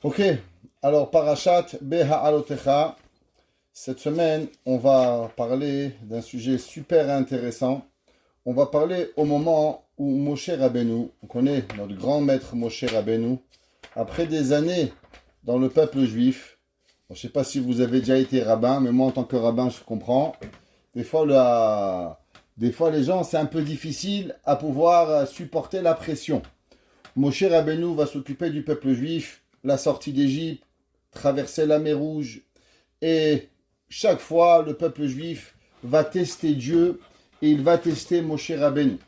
Ok, alors Parashat Beha'alotecha. Cette semaine, on va parler d'un sujet super intéressant. On va parler au moment où Moshe Rabbeinu, on connaît notre grand maître Moshe Rabbeinu, après des années dans le peuple juif. Je ne sais pas si vous avez déjà été rabbin, mais moi en tant que rabbin, je comprends. Des fois, les gens, c'est un peu difficile à pouvoir supporter la pression. Moshe Rabbeinu va s'occuper du peuple juif, la sortie d'Égypte, traverser la mer Rouge. Et chaque fois, le peuple juif va tester Dieu et il va tester Moshe Rabbeinu.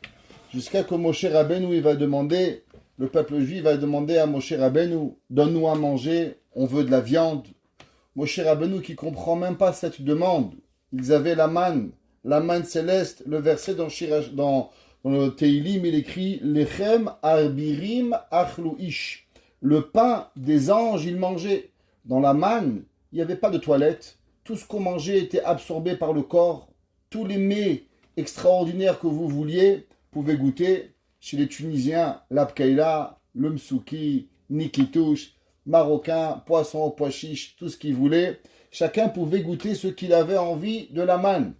Jusqu'à que Moshe Rabbeinu, le peuple juif va demander à Moshe Rabbeinu, donne-nous à manger, on veut de la viande. Moshe Rabbeinu qui comprend même pas cette demande. Ils avaient la manne céleste. Le verset dans le Teilim, il écrit Lechem arbirim achlu ish. Le pain des anges, ils mangeaient. Dans la manne, il n'y avait pas de toilette. Tout ce qu'on mangeait était absorbé par le corps. Tous les mets extraordinaires que vous vouliez, pouvez goûter. Chez les Tunisiens, l'abkaïla, le msouki, nikitouche, marocain, poisson au pois chiche, tout ce qu'ils voulaient. Chacun pouvait goûter ce qu'il avait envie de la manne.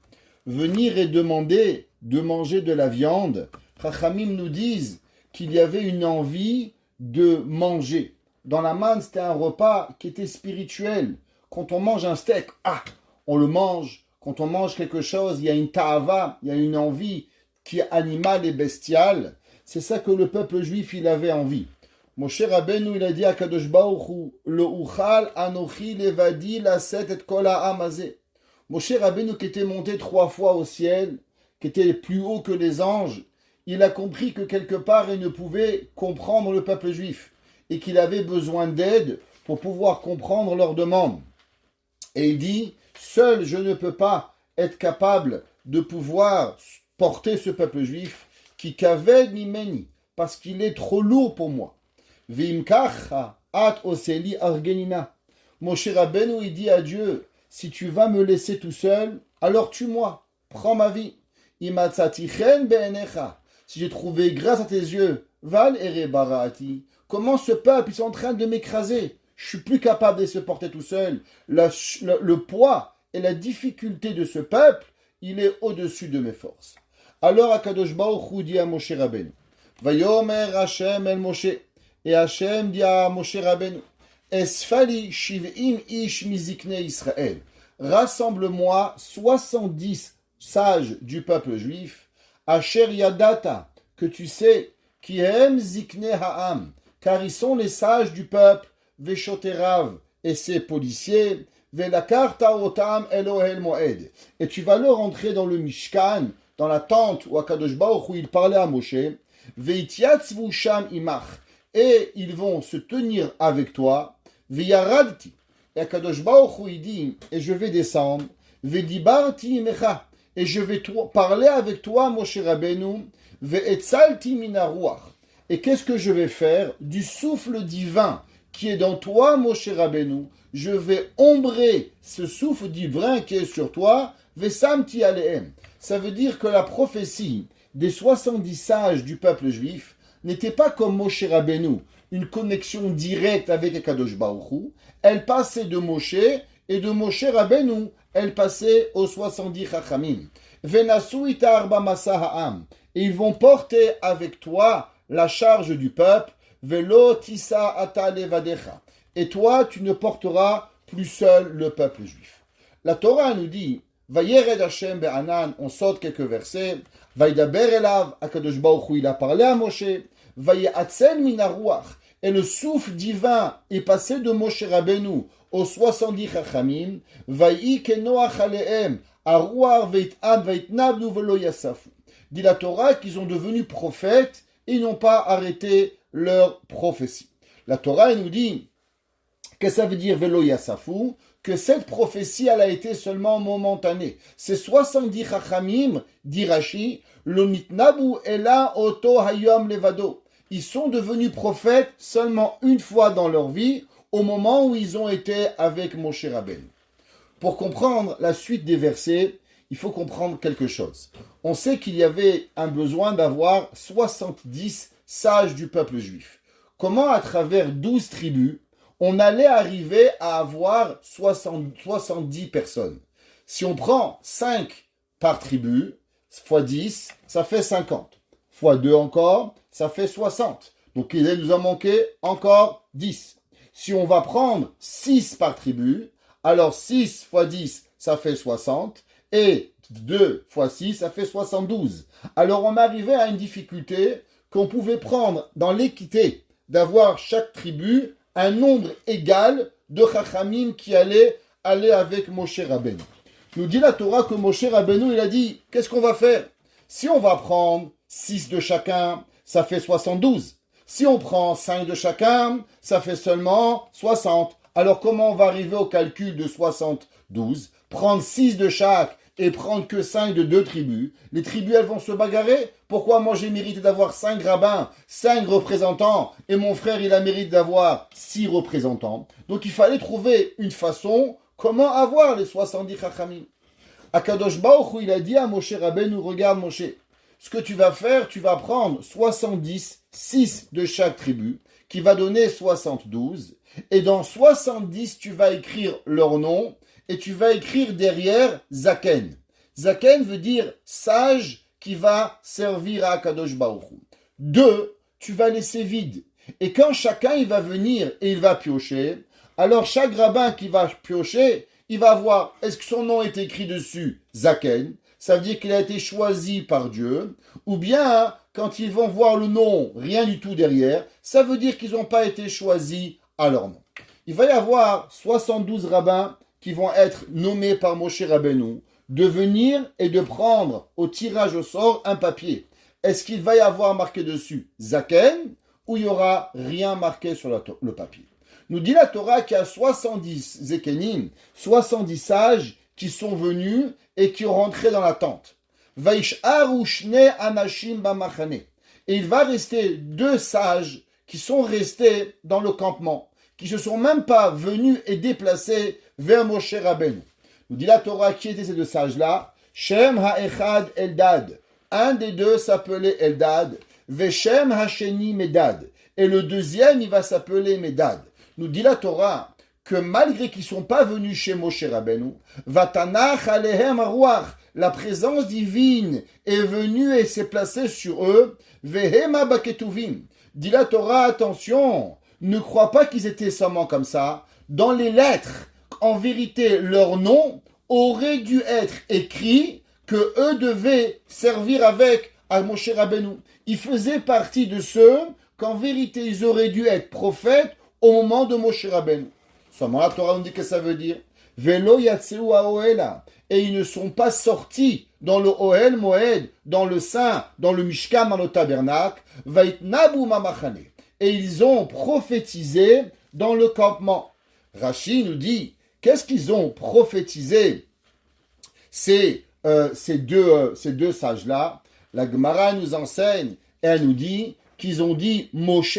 Venir et demander de manger de la viande, Chachamim nous disent qu'il y avait une envie de manger. Dans la manne, c'était un repas qui était spirituel. Quand on mange un steak, on le mange. Quand on mange quelque chose, il y a une ta'ava, il y a une envie qui est animale et bestiale. C'est ça que le peuple juif, il avait envie. Moshe Rabbeinu, il a dit à Kadosh Baruch Hu, le uchal anochi levadi laset et kol ha'am hazeh. Moshe Rabbeinu qui était monté 3 fois au ciel, qui était plus haut que les anges, il a compris que quelque part il ne pouvait comprendre le peuple juif et qu'il avait besoin d'aide pour pouvoir comprendre leurs demandes. Et il dit, seul je ne peux pas être capable de pouvoir porter ce peuple juif qui kaved mimeni, parce qu'il est trop lourd pour moi. Vimkacha at oseli argenina. Moshe Rabbeinu, il dit à Dieu, si tu vas me laisser tout seul, alors tue-moi, prends ma vie. Imatzatichen be'enecha. Si j'ai trouvé grâce à tes yeux, val ere barati. Comment ce peuple, ils sont en train de m'écraser. Je suis plus capable de se porter tout seul. Le poids et la difficulté de ce peuple, il est au-dessus de mes forces. Alors Akadosh Baruch Hu dit à Moshe Rabbeinu, Vayomer Hashem el Moshe. Et Hashem dit à Moshe Rabbeinu, Esfali shiv'im ish mizikne Israël. Rassemble-moi 70 sages du peuple juif, Asher yadata, que tu sais, qui aiment zikne ha'am, car ils sont les sages du peuple, Veshoterav et ses policiers, Velakarta otam Elohel Moed. Et tu vas leur entrer dans le Mishkan, dans la tente où Akadosh Baruch Hu il parlait à Moshe, Veitiatzvu sham imach. Et ils vont se tenir avec toi, Viyaradti. Et Akadosh Baruch Hu il dit, et je vais descendre, Vedibarti imecha. Et je vais parler avec toi, Moshe Rabbeinu, Ve'etzalti minaruach. Et qu'est-ce que je vais faire du souffle divin qui est dans toi, Moshe Rabbeinu? Je vais ombrer ce souffle divin qui est sur toi, Vesamti alehem. Ça veut dire que la prophétie des 70 sages du peuple juif n'était pas comme Moshe Rabbeinu, une connexion directe avec Akadosh Baruch Hu. Elle passait de Moshe, et de Moshe Rabbeinu, elle passait aux 70 Chachamim. Venasu ita arba masa ha'am. Et ils vont porter avec toi la charge du peuple. Velo tisa ata levadecha. Et toi, tu ne porteras plus seul le peuple juif. La Torah nous dit, Vayered Hashem be'anan, on saute quelques versets, Vaidaber elav, Akadosh Baruch Hu, il a parlé à Moshe, Vayeatzel minaruach, et le souffle divin est passé de Moshe Rabbeinu aux 70 Chachamim, Vayi kenoach alehem, aruach veit'an veitnabnu velo yasafu. Dit la Torah qu'ils sont devenus prophètes et ils n'ont pas arrêté leur prophétie. La Torah elle nous dit que ça veut dire velo yasafu, que cette prophétie elle a été seulement momentanée. Ces 70 Chachamim, dit Rashi, le mitnabu ela oto hayom levado. Ils sont devenus prophètes seulement une fois dans leur vie, au moment où ils ont été avec Moshe Rabbeinu. Pour comprendre la suite des versets, il faut comprendre quelque chose. On sait qu'il y avait un besoin d'avoir 70 sages du peuple juif. Comment à travers 12 tribus, on allait arriver à avoir 70 personnes. Si on prend 5 par tribu, fois 10, ça fait 50. Fois 2 encore, ça fait 60. Donc il nous a manqué encore 10. Si on va prendre 6 par tribu, alors 6 fois 10, ça fait 60. Et 2 fois 6, ça fait 72. Alors on arrivait à une difficulté qu'on pouvait prendre dans l'équité, d'avoir chaque tribu un nombre égal de chachamim qui allaient aller avec Moshe Rabbeinu. Nous dit la Torah que Moshe Rabbeinu, il a dit, qu'est-ce qu'on va faire? Si on va prendre 6 de chacun, ça fait 72. Si on prend 5 de chacun, ça fait seulement 60. Alors comment on va arriver au calcul de 72? Prendre 6 de chaque et prendre que 5 de 2 tribus. Les tribus, elles vont se bagarrer. Pourquoi moi j'ai mérité d'avoir 5 rabbins, 5 représentants, et mon frère il a mérité d'avoir 6 représentants? Donc il fallait trouver une façon comment avoir les 70 chachamim. Akadosh Baruch Hu, il a dit à Moshe Rabbeinu, regarde Moshe, ce que tu vas faire, tu vas prendre 70, 6 de chaque tribu, qui va donner 72, et dans 70, tu vas écrire leur nom, et tu vas écrire derrière Zaken. Zaken veut dire sage qui va servir à Akadosh Baruch Hu. 2, tu vas laisser vide. Et quand chacun il va venir et il va piocher, alors chaque rabbin qui va piocher, il va voir est-ce que son nom est écrit dessus Zaken, ça veut dire qu'il a été choisi par Dieu, ou bien quand ils vont voir le nom, rien du tout derrière, ça veut dire qu'ils n'ont pas été choisis à leur nom. Il va y avoir 72 rabbins qui vont être nommés par Moshe Rabbeinu, de venir et de prendre au tirage au sort un papier. Est-ce qu'il va y avoir marqué dessus Zaken ou il n'y aura rien marqué sur le papier? Nous dit la Torah qu'il y a 70 Zekenim, 70 sages qui sont venus et qui ont rentré dans la tente. Vaish'aru shnei anashim bamachane. Et il va rester 2 sages qui sont restés dans le campement, qui ne se sont même pas venus et déplacés vers Moshe Rabbeinu. Nous dit la Torah, qui étaient ces 2 sages-là? Shem ha'echad Eldad. Un des 2 s'appelait Eldad. Veshem ha'sheni Medad. Et le deuxième, il va s'appeler Medad. Nous dit la Torah que malgré qu'ils ne sont pas venus chez Moshe Rabbeinu, Vatanach alehem aruach, la présence divine est venue et s'est placée sur eux. Vehema baketuvim. Dit la Torah, attention, ne crois pas qu'ils étaient seulement comme ça. Dans les lettres, en vérité, leur nom aurait dû être écrit que eux devaient servir avec à Moshe Rabbeinu. Ils faisaient partie de ceux qu'en vérité, ils auraient dû être prophètes au moment de Moshe Rabbeinu. Seulement la Torah nous dit que ça veut dire Velo yatseu haoela. Et ils ne sont pas sortis dans le Ohel Moed, dans le Saint, dans le Mishkan, dans le tabernacle. Vaitnabu mamachane. Et ils ont prophétisé dans le campement. Rashi nous dit, qu'est-ce qu'ils ont prophétisé ces deux sages-là? La Gemara nous enseigne, et elle nous dit qu'ils ont dit Moshe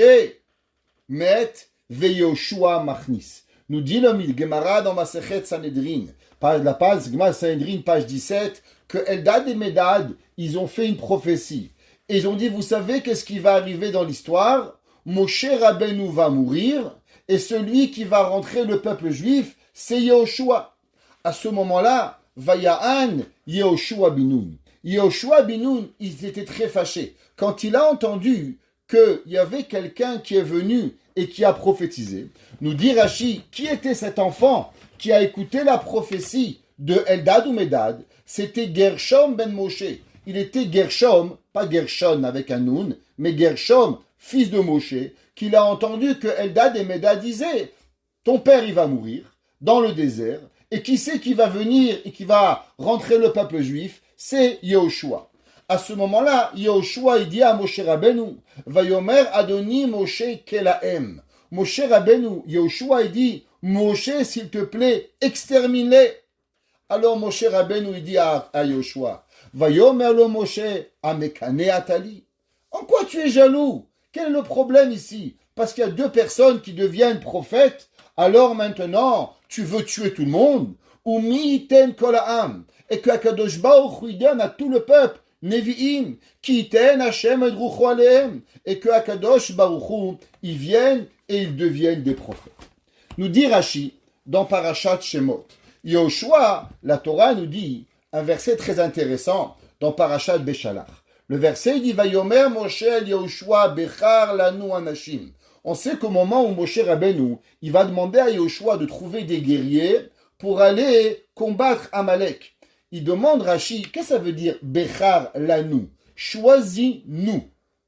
met veyoshua machnis. Nous dit le Gemara dans Masechet Sanhedrin, la page Gemara Sanhedrin, page 17, que Eldad et Medad, ils ont fait une prophétie. Et ils ont dit, vous savez qu'est-ce qui va arriver dans l'histoire? Moshe Rabbeinu va mourir, et celui qui va rentrer le peuple juif, c'est Yehoshua. À ce moment-là, Vaya'an Yehoshua Binoun. Yehoshua Binoun, il était très fâché. Quand il a entendu qu'il y avait quelqu'un qui est venu et qui a prophétisé, nous dit Rashi, qui était cet enfant qui a écouté la prophétie de Eldad ou Medad? C'était Gershom ben Moshe. Il était Gershom, pas Gershon avec un noun, mais Gershom, fils de Moshe, qu'il a entendu que Eldad et Medad disaient, ton père il va mourir dans le désert, et qui c'est qui va venir et qui va rentrer le peuple juif? C'est Yehoshua. À ce moment-là, Yehoshua il dit à Moshe Rabbeinu, Vayomer Adoni Moshe Kelahem. Moshe Rabbeinu, Yehoshua il dit, Moshe s'il te plaît, extermine-les. Alors Moshe Rabbeinu il dit à Yehoshua, Vayomer le Moshe Amekane Atali. En quoi tu es jaloux? Quel est le problème ici? Parce qu'il y a 2 personnes qui deviennent prophètes, alors maintenant, tu veux tuer tout le monde? Ou mi'iten kol ha'am, et que Akadosh Baruch Hu donne à tout le peuple, Nevi'im, ki iten Hashem et rucho alehem, et que Akadosh Baruch Hu, ils viennent et ils deviennent des prophètes. Nous dit Rashi, dans Parashat Shemot, Yehoshua, la Torah nous dit un verset très intéressant dans Parashat Beshalach. Le verset dit Vayomer Moshe el Yehoshua bechar lanu anashim. On sait qu'au moment où Moshe Rabbeinu, il va demander à Yehoshua de trouver des guerriers pour aller combattre Amalek. Il demande Rashi, qu'est-ce que ça veut dire bechar lanu? Choisis-nous.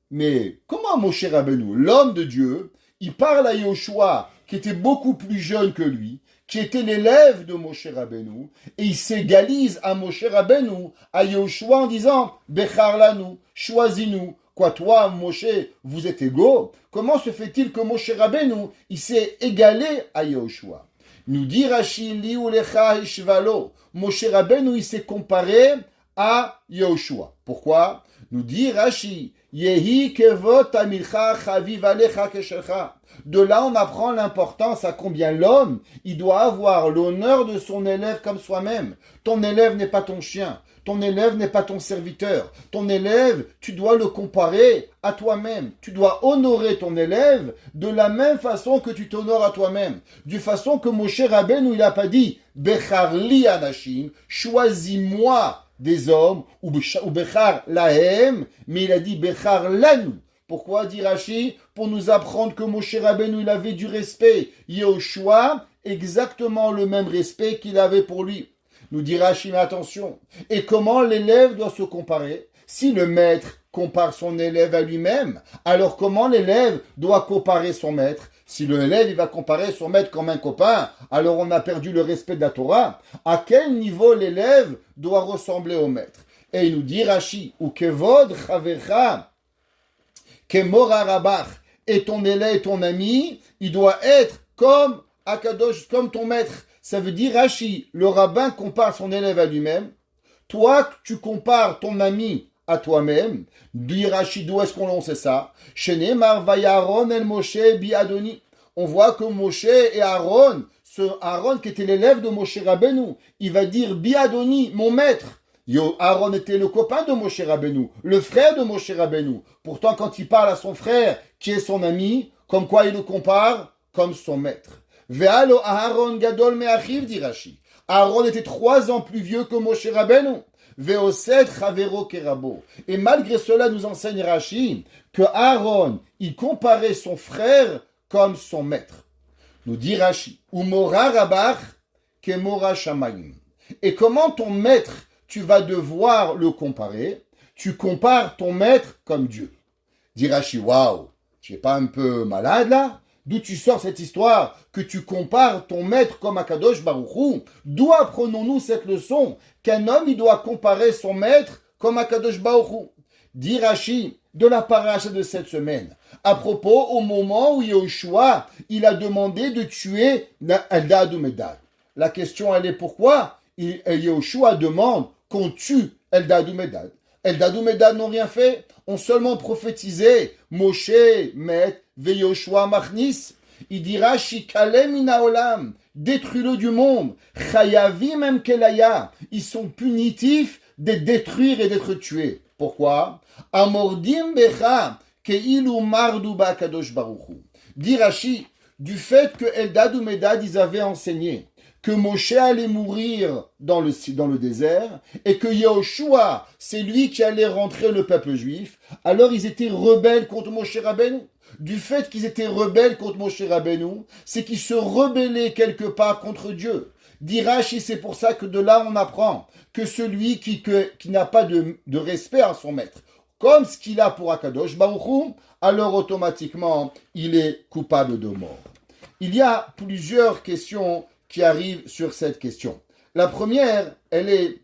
Mais comment Moshe Rabbeinu, l'homme de Dieu, il parle à Yehoshua qui était beaucoup plus jeune que lui, qui était l'élève de Moshe Rabbeinu, et il s'égalise à Moshe Rabbeinu, à Yehoshua en disant bechar lanu, choisis-nous. Quoi, toi, Moshe, vous êtes égaux? Comment se fait-il que Moshe Rabbeinu, il s'est égalé à Yehoshua? Nous dit Rashi, li ulecha ishvalo. Moshe Rabbeinu, il s'est comparé à Yehoshua. Pourquoi? Nous dit Rashi, yehi kevot amilcha chaviv alecha keshelcha. De là, on apprend l'importance à combien l'homme, il doit avoir l'honneur de son élève comme soi-même. Ton élève n'est pas ton chien. Ton élève n'est pas ton serviteur. Ton élève, tu dois le comparer à toi-même. Tu dois honorer ton élève de la même façon que tu t'honores à toi-même. Du façon que Moshe Rabbeinu, il n'a pas dit « Bechar li anashim » choisis-moi des hommes, ou « Bechar lahem » mais il a dit « Bechar lanu ». Pourquoi, dit Rashi? Pour nous apprendre que Moshe Rabbeinu, il avait du respect. Yehoshua, exactement le même respect qu'il avait pour lui. Nous dit Rashi, mais attention. Et comment l'élève doit se comparer? Si le maître compare son élève à lui-même, alors comment l'élève doit comparer son maître? Si l'élève il va comparer son maître comme un copain, alors on a perdu le respect de la Torah. À quel niveau l'élève doit ressembler au maître? Et il nous dit Rashi, ou kevod chavercha, kemora rabach, et ton élève, ton ami, il doit être comme Akadosh, comme ton maître. Ça veut dire, Rashi, le rabbin compare son élève à lui-même. Toi, tu compares ton ami à toi-même. Dit Rashi, d'où est-ce qu'on sait ça? Shenemar vayaron el Moshe bi Adoni. On voit que Moshe et Aaron, ce Aaron qui était l'élève de Moshe Rabbeinu, il va dire bi Adoni, mon maître. Aaron était le copain de Moshe Rabbeinu, le frère de Moshe Rabbeinu. Pourtant, quand il parle à son frère, qui est son ami, comme quoi il le compare? Comme son maître. Ve'alo Aaron gadol me'achiv, dit Rashi. Aaron était 3 ans plus vieux que Moshe Rabbeinu. Ve'osed chavero kerabo. Et malgré cela, nous enseigne Rashi que Aaron, il comparait son frère comme son maître. Nous dit Rashi, umora rabach kemora shamayim. Et comment ton maître, tu vas devoir le comparer? Tu compares ton maître comme Dieu. Dit Rashi, waouh, tu es pas un peu malade là? D'où tu sors cette histoire que tu compares ton maître comme Akadosh Baruch Hu? D'où apprenons-nous cette leçon qu'un homme il doit comparer son maître comme Akadosh Baruch Hu? Dit Rashi de la paracha de cette semaine, à propos au moment où Yehoshua il a demandé de tuer Eldad ou Medad. La question elle est pourquoi Yehoshua demande qu'on tue Eldad ou Medad? Eldad ou Medad n'ont rien fait, ont seulement prophétisé Moshe met Veyoshua machnis. Il dira Shikalem inaolam, détruis-le du monde. Chayavim em kelaya, ils sont punitifs de détruire et d'être tués. Pourquoi? Amordim becha keilu mardu ba kadosh baruchu. Dit Rashi, du fait que Eldad ou Medad ils avaient enseigné que Moshe allait mourir dans le désert et que Yehoshua, c'est lui qui allait rentrer le peuple juif, alors ils étaient rebelles contre Moshe Rabbeinu. Du fait qu'ils étaient rebelles contre Moshe Rabbeinu, c'est qu'ils se rebellaient quelque part contre Dieu. Dit Rashi, c'est pour ça que de là on apprend que celui qui n'a pas de respect à son maître, comme ce qu'il a pour Akadosh Baruch Hu, alors automatiquement il est coupable de mort. Il y a plusieurs questions qui arrivent sur cette question. La première, elle est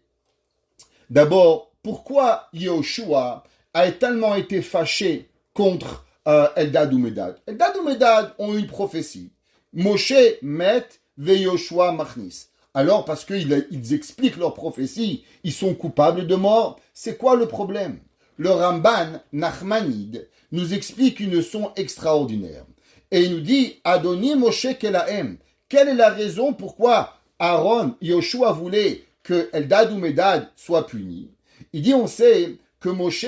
d'abord, pourquoi Yehoshua a tellement été fâché contre Eldad ou Medad? Eldad ou Medad ont une prophétie. Moshe met Veyoshua machnis. Alors, parce qu'ils expliquent leur prophétie, ils sont coupables de mort. C'est quoi le problème? Le Ramban Nachmanide nous explique une leçon extraordinaire. Et il nous dit, Adoni Moshe Kelahem. Quelle est la raison pourquoi Aaron, Yehoshua voulait que Eldad ou Medad soient punis? Il dit, on sait que Moshe,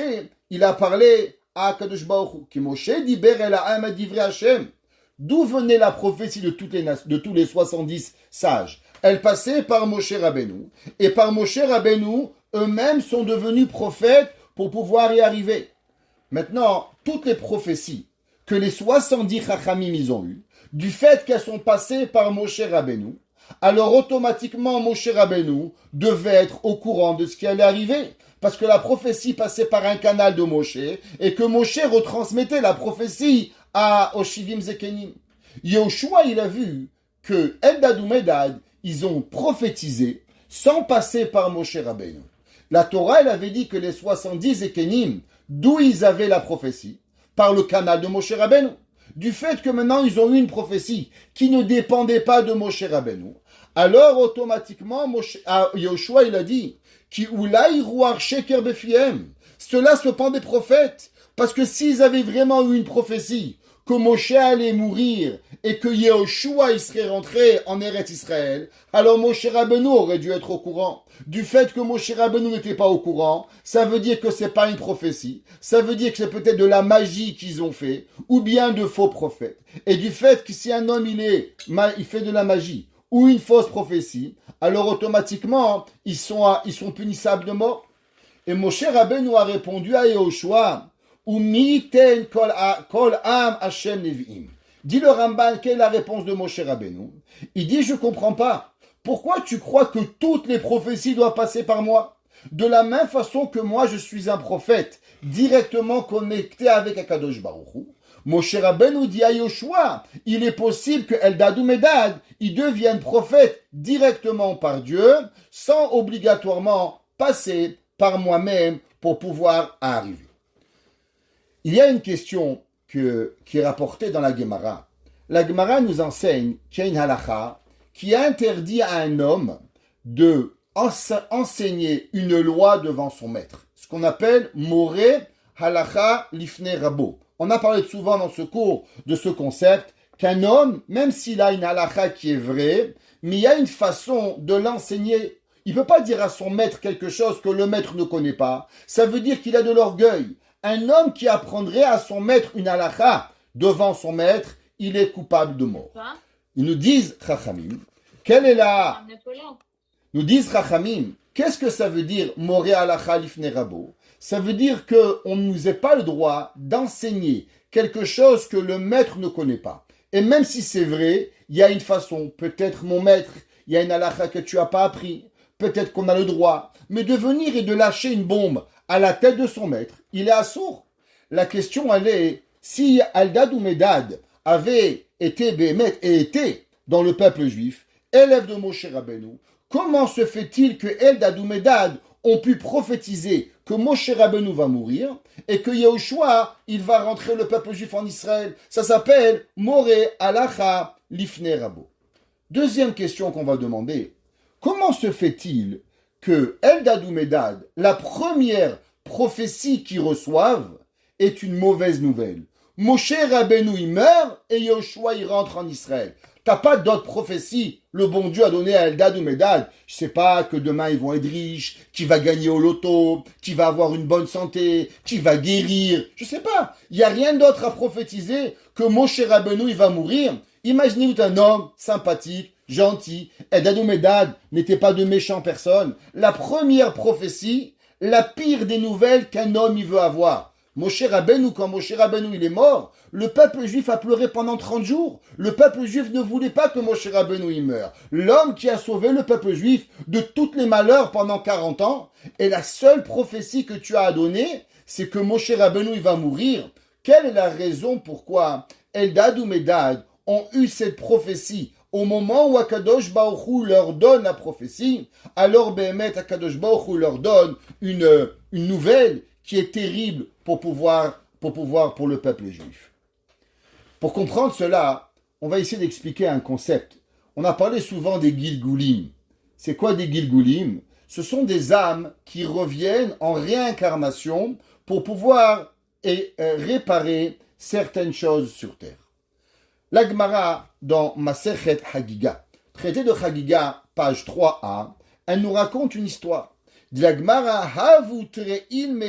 il a parlé à Kadosh Baruch Hu, que Moshe diber el ha'am divrei Hashem, D'où venait la prophétie de tous les 70 sages? Elle passait par Moshe Rabbeinu. Et par Moshe Rabbeinu, eux-mêmes sont devenus prophètes pour pouvoir y arriver. Maintenant, toutes les prophéties que les 70 Chachamim ils ont eues, du fait qu'elles sont passées par Moshe Rabbeinu, alors automatiquement Moshe Rabbeinu devait être au courant de ce qui allait arriver. Parce que la prophétie passait par un canal de Moshe et que Moshe retransmettait la prophétie aux Shivim Zekenim. Yehoshua, il a vu que Eldad ou Medad, ils ont prophétisé sans passer par Moshe Rabbeinu. La Torah, elle avait dit que les 70 Zekenim, d'où ils avaient la prophétie? Par le canal de Moshe Rabbeinu. Du fait que maintenant ils ont eu une prophétie qui ne dépendait pas de Moshe Rabbeinu, alors automatiquement Yehoshua il a dit qui oulai ruach sheker befiem. Cela cependant des prophètes, parce que s'ils avaient vraiment eu une prophétie que Moshe allait mourir et que Yehoshua il serait rentré en Eretz Israël, alors Moshe Rabbeinu aurait dû être au courant. Du fait que Moshe Rabbeinu n'était pas au courant, ça veut dire que c'est pas une prophétie, ça veut dire que c'est peut-être de la magie qu'ils ont fait, ou bien de faux prophètes. Et du fait que si un homme il fait de la magie, ou une fausse prophétie, alors automatiquement ils sont punissables de mort. Et Moshe Rabbeinu a répondu à Yehoshua, Umiten kol am Hashem nevi'im. Dit le Ramban, quelle est la réponse de Moshe Rabbeinu? Il dit, je comprends pas. Pourquoi tu crois que toutes les prophéties doivent passer par moi? De la même façon que moi, je suis un prophète directement connecté avec Akadosh Baruch Hu. Moshe Rabbeinu dit à Yehoshua, il est possible que Eldad ou Medad, ils deviennent prophètes directement par Dieu, sans obligatoirement passer par moi-même pour pouvoir arriver. Il y a une question qui est rapportée dans la Gemara. La Gemara nous enseigne qu'il y a une halakha qui interdit à un homme de enseigner une loi devant son maître. Ce qu'on appelle moré halakha lifnei rabo. On a parlé souvent dans ce cours de ce concept qu'un homme, même s'il a une halakha qui est vraie, mais il y a une façon de l'enseigner. Il ne peut pas dire à son maître quelque chose que le maître ne connaît pas. Ça veut dire qu'il a de l'orgueil. Un homme qui apprendrait à son maître une halakha devant son maître, il est coupable de mort. Ils nous disent, Chachamim, quelle est la... Nous disent, Chachamim, qu'est-ce que ça veut dire, moré halakha lifnei rabo? Ça veut dire qu'on ne nous ait pas le droit d'enseigner quelque chose que le maître ne connaît pas. Et même si c'est vrai, il y a une façon, peut-être mon maître, il y a une halakha que tu n'as pas appris, peut-être qu'on a le droit, mais de venir et de lâcher une bombe à la tête de son maître, il est assourd. La question, elle est, si Eldad ou Medad avait été Béhémet et était dans le peuple juif, élève de Moshe Rabbeinu, comment se fait-il que Eldad ou Medad ont pu prophétiser que Moshe Rabbeinu va mourir et que Yehoshua, il va rentrer le peuple juif en Israël? Ça s'appelle Moré Halacha Lifnei Rabo. Deuxième question qu'on va demander, comment se fait-il que Eldad ou Medad, la première prophétie qu'ils reçoivent, est une mauvaise nouvelle? Moshe Rabbeinu, il meurt et Yehoshua, il rentre en Israël. T'as pas d'autres prophéties. Le bon Dieu a donné à Eldad ou Medad. Je sais pas que demain ils vont être riches, qu'il va gagner au loto, qu'il va avoir une bonne santé, qu'il va guérir. Je sais pas. Il y a rien d'autre à prophétiser que Moshe Rabbeinu, il va mourir. Imaginez-vous un homme sympathique, gentil. Eldad ou Medad n'étaient pas de méchantes personnes. La première prophétie, la pire des nouvelles qu'un homme il veut avoir. Moshe Rabbeinu, quand Moshe Rabbeinu il est mort, le peuple juif a pleuré pendant 30 jours. Le peuple juif ne voulait pas que Moshe Rabbeinu il meure. L'homme qui a sauvé le peuple juif de tous les malheurs pendant 40 ans, et la seule prophétie que tu as à donner, c'est que Moshe Rabbeinu il va mourir. Quelle est la raison pourquoi Eldad ou Medad ont eu cette prophétie? Au moment où Akadosh Baruch Hu leur donne la prophétie, alors Béhémet Akadosh Baruch Hu leur donne une nouvelle qui est terrible pour le peuple juif. Pour comprendre cela, on va essayer d'expliquer un concept. On a parlé souvent des Gilgulim. C'est quoi des Gilgulim? Ce sont des âmes qui reviennent en réincarnation pour pouvoir réparer certaines choses sur terre. La Gemara, dans Masechet Hagiga, traité de Hagiga, page 3a, elle nous raconte une histoire. De la Gemara, Havutre ilme,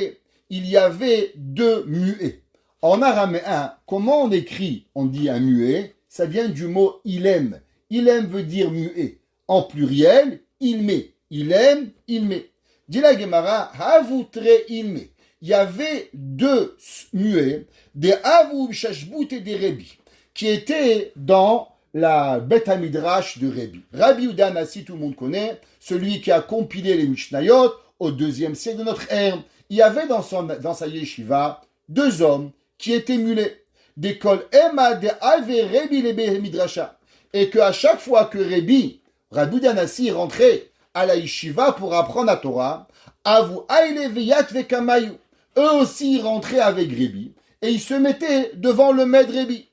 il y avait deux muets. En araméen, comment on écrit? On dit un muet, ça vient du mot ilem. Ilem veut dire muet. En pluriel, il met. Il aime, il met. Dit la Gemara, havoutre il met. Il y avait deux muets, des Avou Shashbout et des Rebi, qui étaient dans la Beth Hamidrash de Rebi. Rabbi Yehuda Hanassi, tout le monde connaît, celui qui a compilé les Mishnayot au 2e siècle de notre ère. Il y avait dans sa yeshiva deux hommes qui étaient mulets. Des kol Emma de Alve Rebi Lebe Midrasha. Et qu'à chaque fois que Rabbi Yehuda Hanassi rentrait à la yeshiva pour apprendre la Torah, Avu Aile Veyat Vekamayu. Eux aussi ils rentraient avec Rebi et ils se mettaient devant le maître Rebi.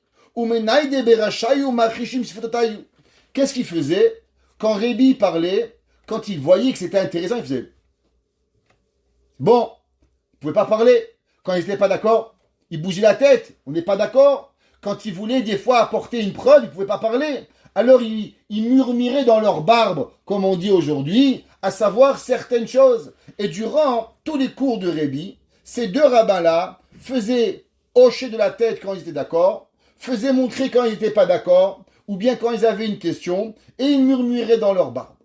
Qu'est-ce qu'ils faisaient quand Rebi parlait, quand il voyait que c'était intéressant, il faisait bon, ils ne pouvaient pas parler. Quand ils n'étaient pas d'accord, ils bougeaient la tête, on n'est pas d'accord. Quand ils voulaient des fois apporter une preuve, ils ne pouvaient pas parler. Alors ils murmuraient dans leur barbe, comme on dit aujourd'hui, à savoir certaines choses. Et durant tous les cours de Rebi, ces deux rabbins-là faisaient hocher de la tête quand ils étaient d'accord, faisaient montrer quand ils n'étaient pas d'accord, ou bien quand ils avaient une question, et ils murmuraient dans leur barbe.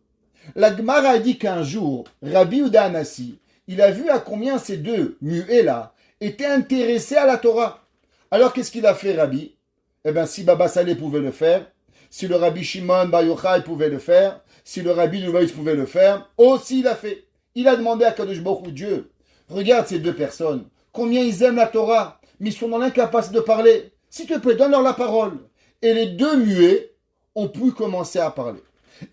La Gemara a dit qu'un jour, Rabbi Yehuda Hanassi, il a vu à combien ces deux muets-là étaient intéressés à la Torah. Alors qu'est-ce qu'il a fait, Rabbi? Eh bien, si Baba Saleh pouvait le faire, si le Rabbi Shimon Bar Yochai pouvait le faire, si le Rabbi Lubavitch pouvait le faire, aussi il a fait. Il a demandé à Kadosh Baruch Hu, Dieu, regarde ces deux personnes, combien ils aiment la Torah, mais ils sont dans l'incapacité de parler. S'il te plaît, donne-leur la parole. Et les deux muets ont pu commencer à parler.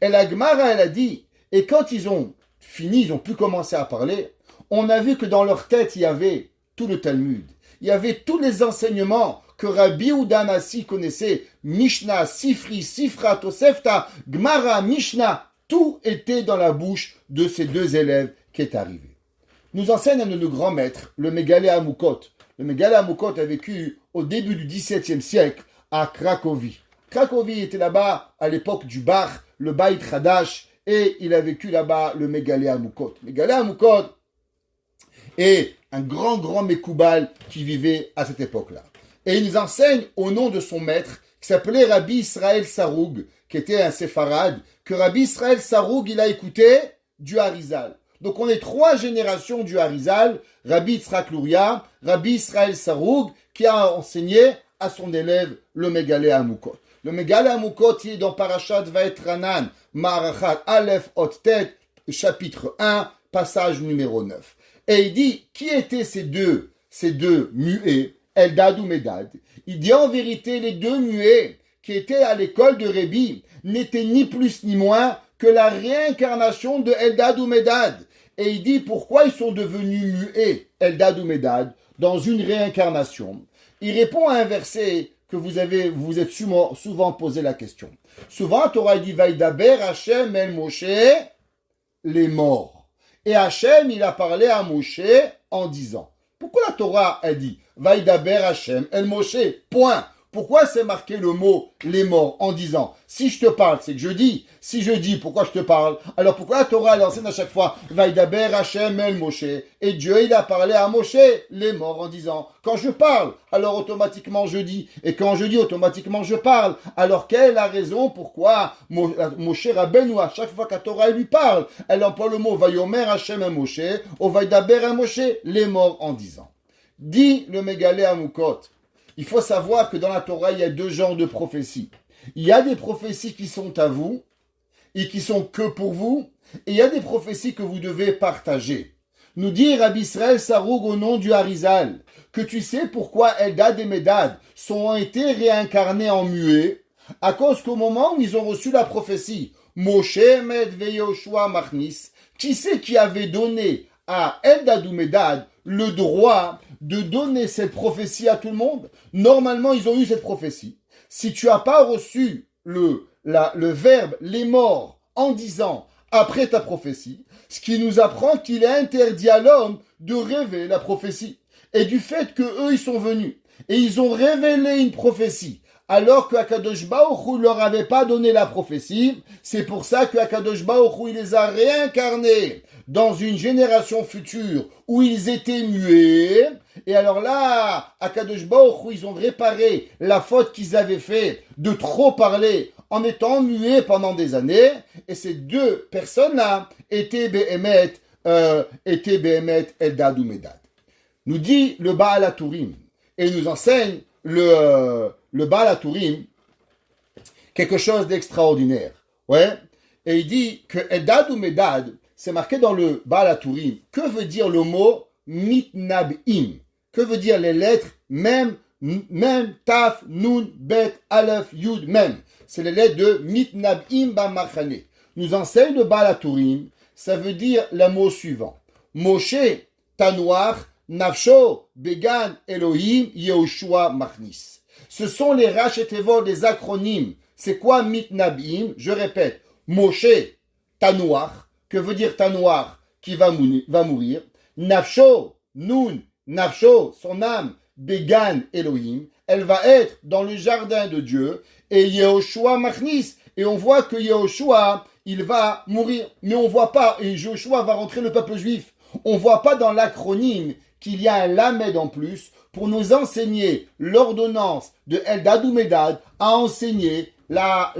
Et la Gemara, elle a dit, et quand ils ont fini, ils ont pu commencer à parler, on a vu que dans leur tête, il y avait tout le Talmud. Il y avait tous les enseignements que Rabbi Yehuda Hanassi connaissait. Mishnah, Sifri, Sifra, Tosefta, Gemara, Mishnah, tout était dans la bouche de ces deux élèves qui est arrivé. Nous enseigne le grand maître, le Mégalé Amoukot. Le Mégalé Amoukot a vécu au début du XVIIe siècle à Cracovie. Cracovie était là-bas à l'époque du Bach, le Beit Hadash, et il a vécu là-bas le Mégalé Amoukot. Mégalé Amoukot est un grand Mekoubal qui vivait à cette époque-là. Et il nous enseigne au nom de son maître, qui s'appelait Rabbi Israël Saroug, qui était un séfarade, que Rabbi Israël Saroug, il a écouté du Harizal. Donc on est 3 générations du Harizal, Rabbi Yitzhak Luria, Rabbi Israël Saroug, qui a enseigné à son élève le Mégalé Amoukot. Le Mégalé Amoukot, il est dans Parashat Vaetranan, Marachat Aleph Hot Tet, chapitre 1, passage numéro 9. Et il dit, qui étaient ces deux muets, Eldad ou Medad? Il dit en vérité, les deux muets qui étaient à l'école de Rebi n'étaient ni plus ni moins que la réincarnation de Eldad ou Medad. Et il dit pourquoi ils sont devenus muets, Eldad ou Medad, dans une réincarnation. Il répond à un verset que vous êtes souvent posé la question. Souvent, Torah dit Vaïdaber Hachem El Moshe, les morts. Et Hachem, il a parlé à Moshe en disant. Pourquoi la Torah a dit Vaïdaber Hachem El Moshe, point. Pourquoi c'est marqué le mot les morts en disant si je te parle, c'est que je dis. Si je dis, pourquoi je te parle? Alors pourquoi la Torah elle enseigne à chaque fois Vaïdaber Hachem El Moshe? Et Dieu il a parlé à Moshe les morts en disant quand je parle, alors automatiquement je dis. Et quand je dis automatiquement je parle. Alors quelle est la raison pourquoi Moshe Rabbeinu à chaque fois que la Torah elle lui parle, elle emploie le mot Vayomer Hachem El Moshe ou Vaïdaber El Moshe les morts en disant. Dit le Mégalé Amoukot. Il faut savoir que dans la Torah, il y a 2 genres de prophéties. Il y a des prophéties qui sont à vous et qui sont que pour vous. Et il y a des prophéties que vous devez partager. Nous dit Rabbi Israël Saroug au nom du Harizal que tu sais pourquoi Eldad et Medad ont été réincarnés en muets à cause qu'au moment où ils ont reçu la prophétie, Moshe Med Veyoshua Machnis, qui c'est qui avait donné à Eldad ou Medad le droit de donner cette prophétie à tout le monde? Normalement, ils ont eu cette prophétie. Si tu n'as pas reçu le verbe les morts en disant après ta prophétie, ce qui nous apprend qu'il est interdit à l'homme de rêver la prophétie. Et du fait que eux ils sont venus et ils ont révélé une prophétie alors que Akadosh Baruch Hu leur avait pas donné la prophétie. C'est pour ça que Akadosh Baruch Hu, il les a réincarnés dans une génération future où ils étaient muets. Et alors là, Akadosh Baruch Hu, ils ont réparé la faute qu'ils avaient fait de trop parler en étant muets pendant des années. Et ces deux personnes-là étaient Behemet Eldad ou Medad. Nous dit le Baal HaTurim et nous enseigne le Baal HaTurim quelque chose d'extraordinaire. Ouais. Et il dit que Eldad ou Medad, c'est marqué dans le Baal HaTurim. Que veut dire le mot mitnabim? Que veut dire les lettres mem, taf, nun, bet, alef, yud, mem? C'est les lettres de mitnabim bamachane. Nous enseigne le Baal HaTurim. Ça veut dire le mot suivant. Moshe, Tanoach, Nafsho, Began, Elohim, Yehoshua, Machnis. Ce sont les rachetevot des acronymes. C'est quoi mitnabim? Je répète. Moshe, Tanoach. Que veut dire Tanoach? Qui va mourir. Nafsho, Nun, Nafsho, son âme. Began, Elohim. Elle va être dans le jardin de Dieu. Et Yehoshua, Machnis. Et on voit que Yehoshua, il va mourir. Mais on voit pas, et Yehoshua va rentrer le peuple juif. On voit pas dans l'acronyme qu'il y a un lamed en plus pour nous enseigner l'ordonnance de Eldad ou Medad à enseigner la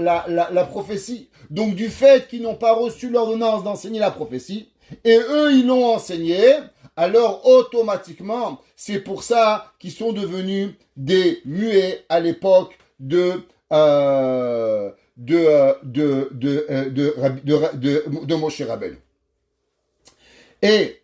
prophétie. Donc du fait qu'ils n'ont pas reçu l'ordonnance d'enseigner la prophétie, et eux ils l'ont enseigné, alors automatiquement, c'est pour ça qu'ils sont devenus des muets à l'époque de Moshe Rabbeinu. Et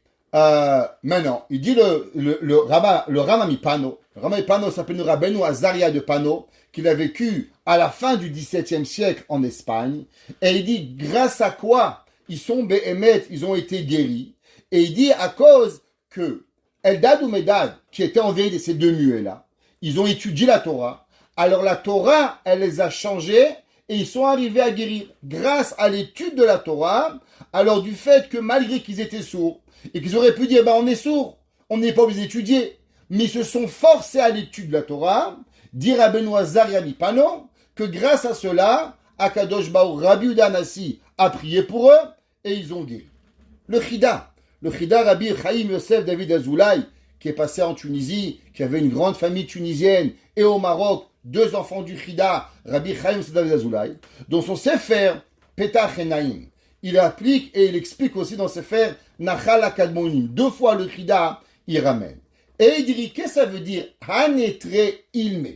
maintenant, il dit le Ramami Pano. Le Ramami Pano s'appelle le Rabbeinu Azaria de Pano, qu'il a vécu à la fin du XVIIe siècle en Espagne. Et il dit, grâce à quoi ils sont Behemet, ils ont été guéris. Et il dit, à cause que Eldad ou Medad, qui étaient en vérité ces deux muets-là, ils ont étudié la Torah. Alors la Torah, elle les a changés et ils sont arrivés à guérir grâce à l'étude de la Torah. Alors du fait que malgré qu'ils étaient sourds, et qu'ils auraient pu dire, on est sourds, on n'est pas obligé d'étudier, mais ils se sont forcés à l'étude de la Torah, dit Rabbeinu Azaria Mipano, que grâce à cela, Akadosh Baruch Rabbi Yehuda Hanassi a prié pour eux, et ils ont guéri. Le Chida Rabbi Chaim Yosef David Azoulay, qui est passé en Tunisie, qui avait une grande famille tunisienne, et au Maroc, deux enfants du Chida, Rabbi Chaim Yosef David Azoulay, dont son Sefer Petach Enaim, il applique et il explique aussi dans ses fers Nachal Akadmonim. Deux fois le Chida, il ramène. Et il dit, qu'est-ce que ça veut dire Hanetre ilme.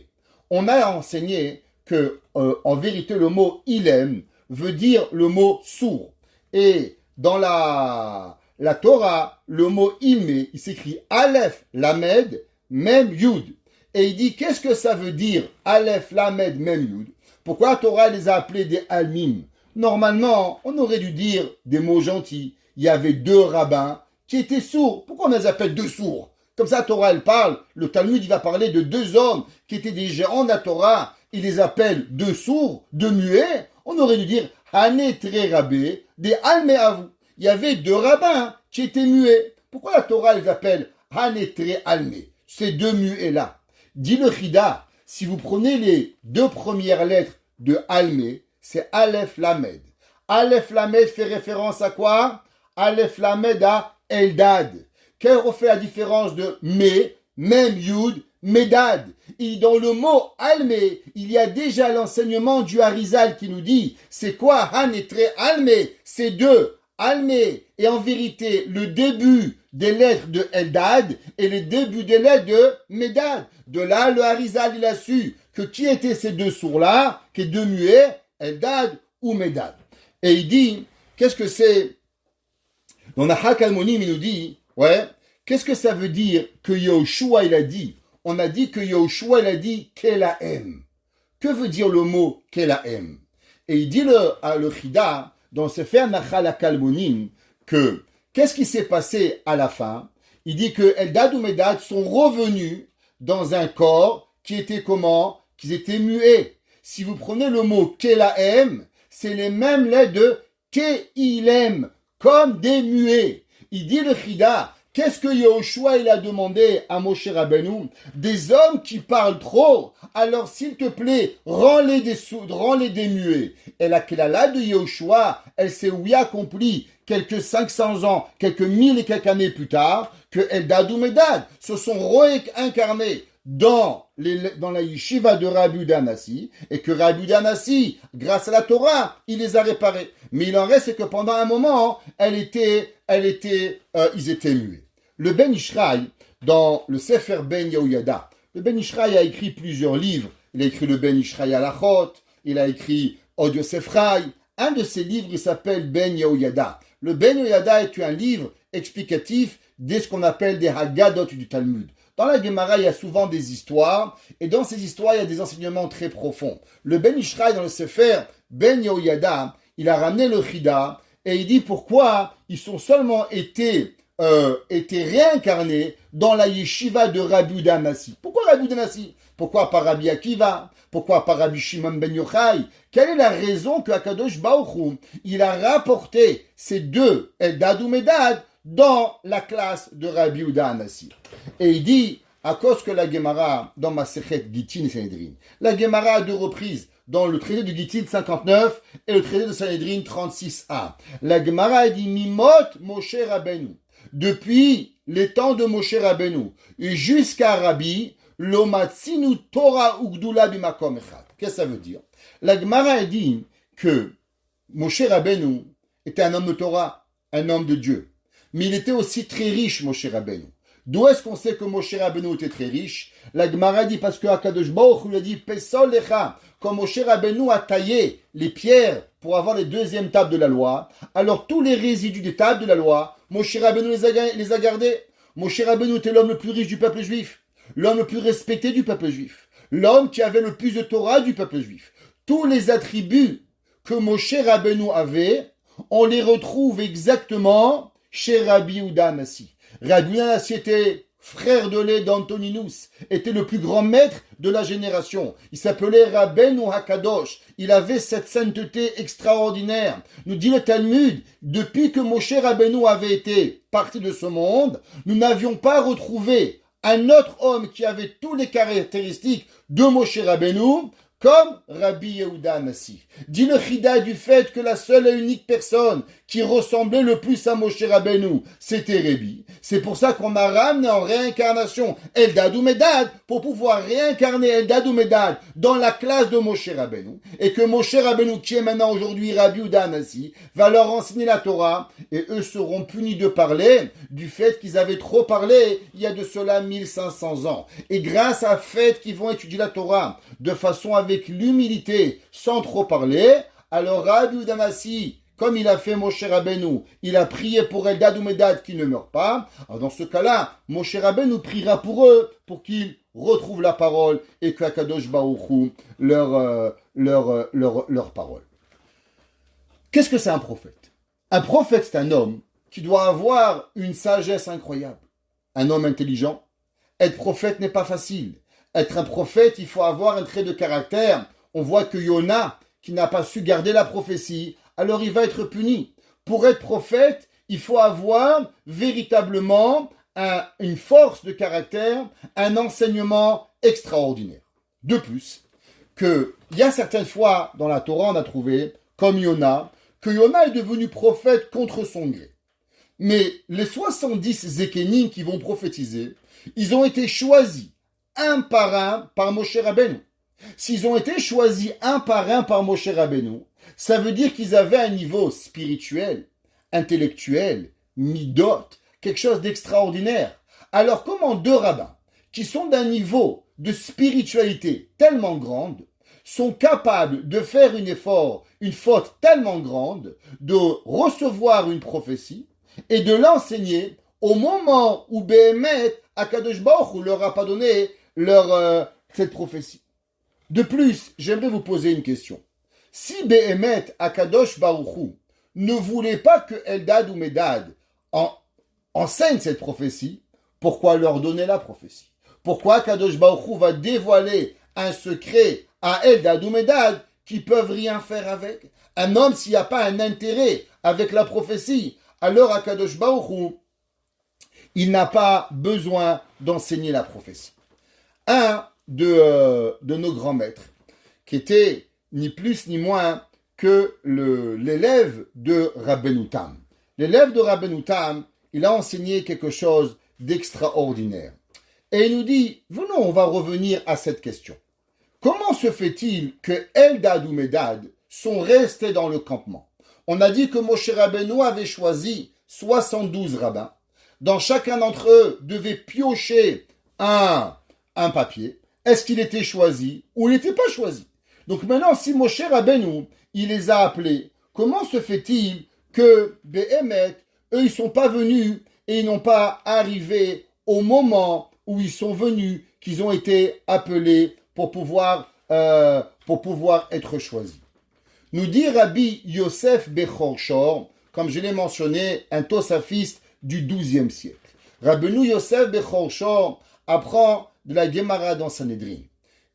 On a enseigné que, en vérité, le mot ilem veut dire le mot sourd. Et dans la Torah, le mot ilme, il s'écrit Aleph, Lamed, Mem, Yud. Et il dit, qu'est-ce que ça veut dire Aleph, Lamed, Mem, Yud? Pourquoi la Torah les a appelés des Almim? Normalement, on aurait dû dire des mots gentils. Il y avait deux rabbins qui étaient sourds. Pourquoi on les appelle deux sourds? Comme ça, la Torah, elle parle. Le Talmud, il va parler de deux hommes qui étaient des géants de la Torah. Il les appelle deux sourds, deux muets. On aurait dû dire Hanetre Rabbe, des Almeavu. Il y avait deux rabbins qui étaient muets. Pourquoi la Torah, les appelle Hanetre Alme? Ces deux muets-là. Dit le Chida, si vous prenez les deux premières lettres de Alme, c'est Aleph Lamed. Aleph Lamed fait référence à quoi? Aleph Lamed à Eldad. Quelle fait la différence de Mem Yud, Medad? Et dans le mot Alme, il y a déjà l'enseignement du Harizal qui nous dit, c'est quoi Hanetre Alme? C'est deux. Alme est en vérité le début des lettres de Eldad et le début des lettres de Medad. De là, le Harizal, il a su que qui étaient ces deux sourds-là, qui deux muets, Eldad ou Medad. Et il dit, qu'est-ce que c'est? Dans Nachal Almonim, il nous dit, qu'est-ce que ça veut dire que Yehoshua, il a dit? On a dit que Yehoshua, il a dit Kelahem. Que veut dire le mot Kelahem? Et il dit le Chida, dans ce Sefer Nachal Almonim, que qu'est-ce qui s'est passé à la fin? Il dit que Eldad ou Medad sont revenus dans un corps qui était comment? Qu'ils étaient muets. Si vous prenez le mot Kelahem, c'est les mêmes lettres de Keilem, comme des muets. Il dit le Chida, qu'est-ce que Yehoshua il a demandé à Moshe Rabbeinu? Des hommes qui parlent trop. alors s'il te plaît, rends-les des sourds, rends-les des muets. Et la klala de Yehoshua, elle s'est oui accomplie quelques 500 ans, quelques 1000 et quelques années plus tard, que Eldad ou Medad se sont réincarnés dans la yeshiva de Rabbi Yehuda Hanassi, et que Rabbi Yehuda Hanassi, grâce à la Torah, il les a réparés. Mais il en reste c'est que pendant un moment, ils étaient muets. Le Ben Ishraï, dans le Sefer Ben Yehoyada, le Ben Ishraï a écrit plusieurs livres. Il a écrit le Ben Ishraï Alachot, il a écrit Od Yosef Rai. Un de ses livres, il s'appelle Ben Yehoyada. Le Ben Yehoyada est un livre explicatif de ce qu'on appelle des Haggadot du Talmud. Dans la Gemara, il y a souvent des histoires, et dans ces histoires, il y a des enseignements très profonds. Le Ben Ishraï, dans le Sefer Ben Yehoyada, il a ramené le Chida, et il dit pourquoi ils sont seulement été réincarnés dans la yeshiva de Rabbi Yehuda Hanassi. Pourquoi Rabbi Yehuda Hanassi? Pourquoi pas Rabbi Akiva? Pourquoi pas Rabbi Shimon ben Yochai? Quelle est la raison que Akadosh Baruch Hu, il a rapporté ces deux, Eldad ou Medad, dans la classe de Rabbi Yehuda Hanassi? Et il dit, à cause que la Gemara, dans Masechet Gittin et Sanhedrin, la Gemara a deux reprises, dans le traité de Gittin 59 et le traité de Sanhedrin 36a. La Gemara a dit, Mimot Moshe Rabbeinu. Depuis les temps de Moshe Rabbeinu et jusqu'à Rabbi, Lomatsinu Torah Ugdula bimakom echad. Qu'est-ce que ça veut dire? La Gemara a dit que Moshe Rabbeinu était un homme de Torah, un homme de Dieu. Mais il était aussi très riche, Moshe Rabbeinu. D'où est-ce qu'on sait que Moshe Rabbeinu était très riche? La Gemara dit parce que Akadosh Baruch Hu lui a dit Pesol lecha, quand Moshe Rabbeinu a taillé les pierres pour avoir les deuxièmes tables de la loi, alors tous les résidus des tables de la loi, Moshe Rabbeinu les a gardés. Moshe Rabbeinu était l'homme le plus riche du peuple juif, l'homme le plus respecté du peuple juif, l'homme qui avait le plus de Torah du peuple juif. Tous les attributs que Moshe Rabbeinu avait, on les retrouve exactement chez Rabbi Yehuda Hanassi. Rabbi Yehuda Hanassi était frère de lait d'Antoninus, était le plus grand maître de la génération. Il s'appelait Rabbeinu Hakadosh. Il avait cette sainteté extraordinaire. Nous dit le Talmud, depuis que Moshe Rabbeinu avait été parti de ce monde, nous n'avions pas retrouvé un autre homme qui avait toutes les caractéristiques de Moshe Rabbeinu, comme Rabbi Yehuda Hanassi. Dit le Chida du fait que la seule et unique personne qui ressemblait le plus à Moshe Rabbeinu, c'était Rabbi. C'est pour ça qu'on a ramené en réincarnation Eldad ou Medad pour pouvoir réincarner Eldad ou Medad dans la classe de Moshe Rabbeinu. Et que Moshe Rabbeinu, qui est maintenant aujourd'hui Rabbi Yehuda Hanassi, va leur enseigner la Torah et eux seront punis de parler du fait qu'ils avaient trop parlé il y a de cela 1500 ans. Et grâce à fait qu'ils vont étudier la Torah de façon avec l'humilité, sans trop parler, alors Rabbi Yehuda Hanassi, comme il a fait Moshe Rabbeinu, il a prié pour Eldad ou Medad qui ne meurent pas. Alors dans ce cas-là, Moshe Rabbeinu priera pour eux, pour qu'ils retrouvent la parole et que Akadosh Baruch Hu leur parole. Qu'est-ce que c'est un prophète? Un prophète, c'est un homme qui doit avoir une sagesse incroyable. Un homme intelligent. Être prophète n'est pas facile. Être un prophète, il faut avoir un trait de caractère. On voit que Yona, qui n'a pas su garder la prophétie, alors il va être puni. Pour être prophète, il faut avoir véritablement une force de caractère, un enseignement extraordinaire. De plus, il y a certaines fois dans la Torah, on a trouvé, comme Yona, que Yona est devenu prophète contre son gré. Mais les 70 Zékénim qui vont prophétiser, ils ont été choisis un par un par Moshe Rabbeinu. S'ils ont été choisis un par Moshe Rabbeinu, ça veut dire qu'ils avaient un niveau spirituel, intellectuel, midot, quelque chose d'extraordinaire. Alors comment deux rabbins, qui sont d'un niveau de spiritualité tellement grande, sont capables de faire une faute tellement grande, de recevoir une prophétie et de l'enseigner au moment où Béhémet, Akadosh Baruch Hu leur a pas donné cette prophétie. De plus, j'aimerais vous poser une question. Si Béhémet, Akadosh Baruch Hu ne voulait pas que Eldad ou Medad enseignent cette prophétie, pourquoi leur donner la prophétie? Pourquoi Akadosh Baruch Hu va dévoiler un secret à Eldad ou Medad qui peuvent rien faire avec? Un homme, s'il n'y a pas un intérêt avec la prophétie, alors Akadosh Baruch Hu, il n'a pas besoin d'enseigner la prophétie. de nos grands maîtres, qui était ni plus ni moins que l'élève de Rabbeinu Tam. L'élève de Rabbeinu Tam, il a enseigné quelque chose d'extraordinaire. Et il nous dit, venons, on va revenir à cette question. Comment se fait-il que Eldad ou Medad sont restés dans le campement? On a dit que Moshe Rabbeinu avait choisi 72 rabbins. Dans chacun d'entre eux devait piocher un papier. Est-ce qu'il était choisi ou il n'était pas choisi? Donc maintenant, si Moshe Rabbeinu, il les a appelés, comment se fait-il que Behemet, eux, ils ne sont pas venus et ils n'ont pas arrivé au moment où ils sont venus, qu'ils ont été appelés pour pouvoir être choisis? Nous dit Rabbi Yosef Bechor Shor, comme je l'ai mentionné, un tosafiste du XIIe siècle. Rabbeinu Yosef Bechor Shor apprend de la Gemara dans Sanhedrin.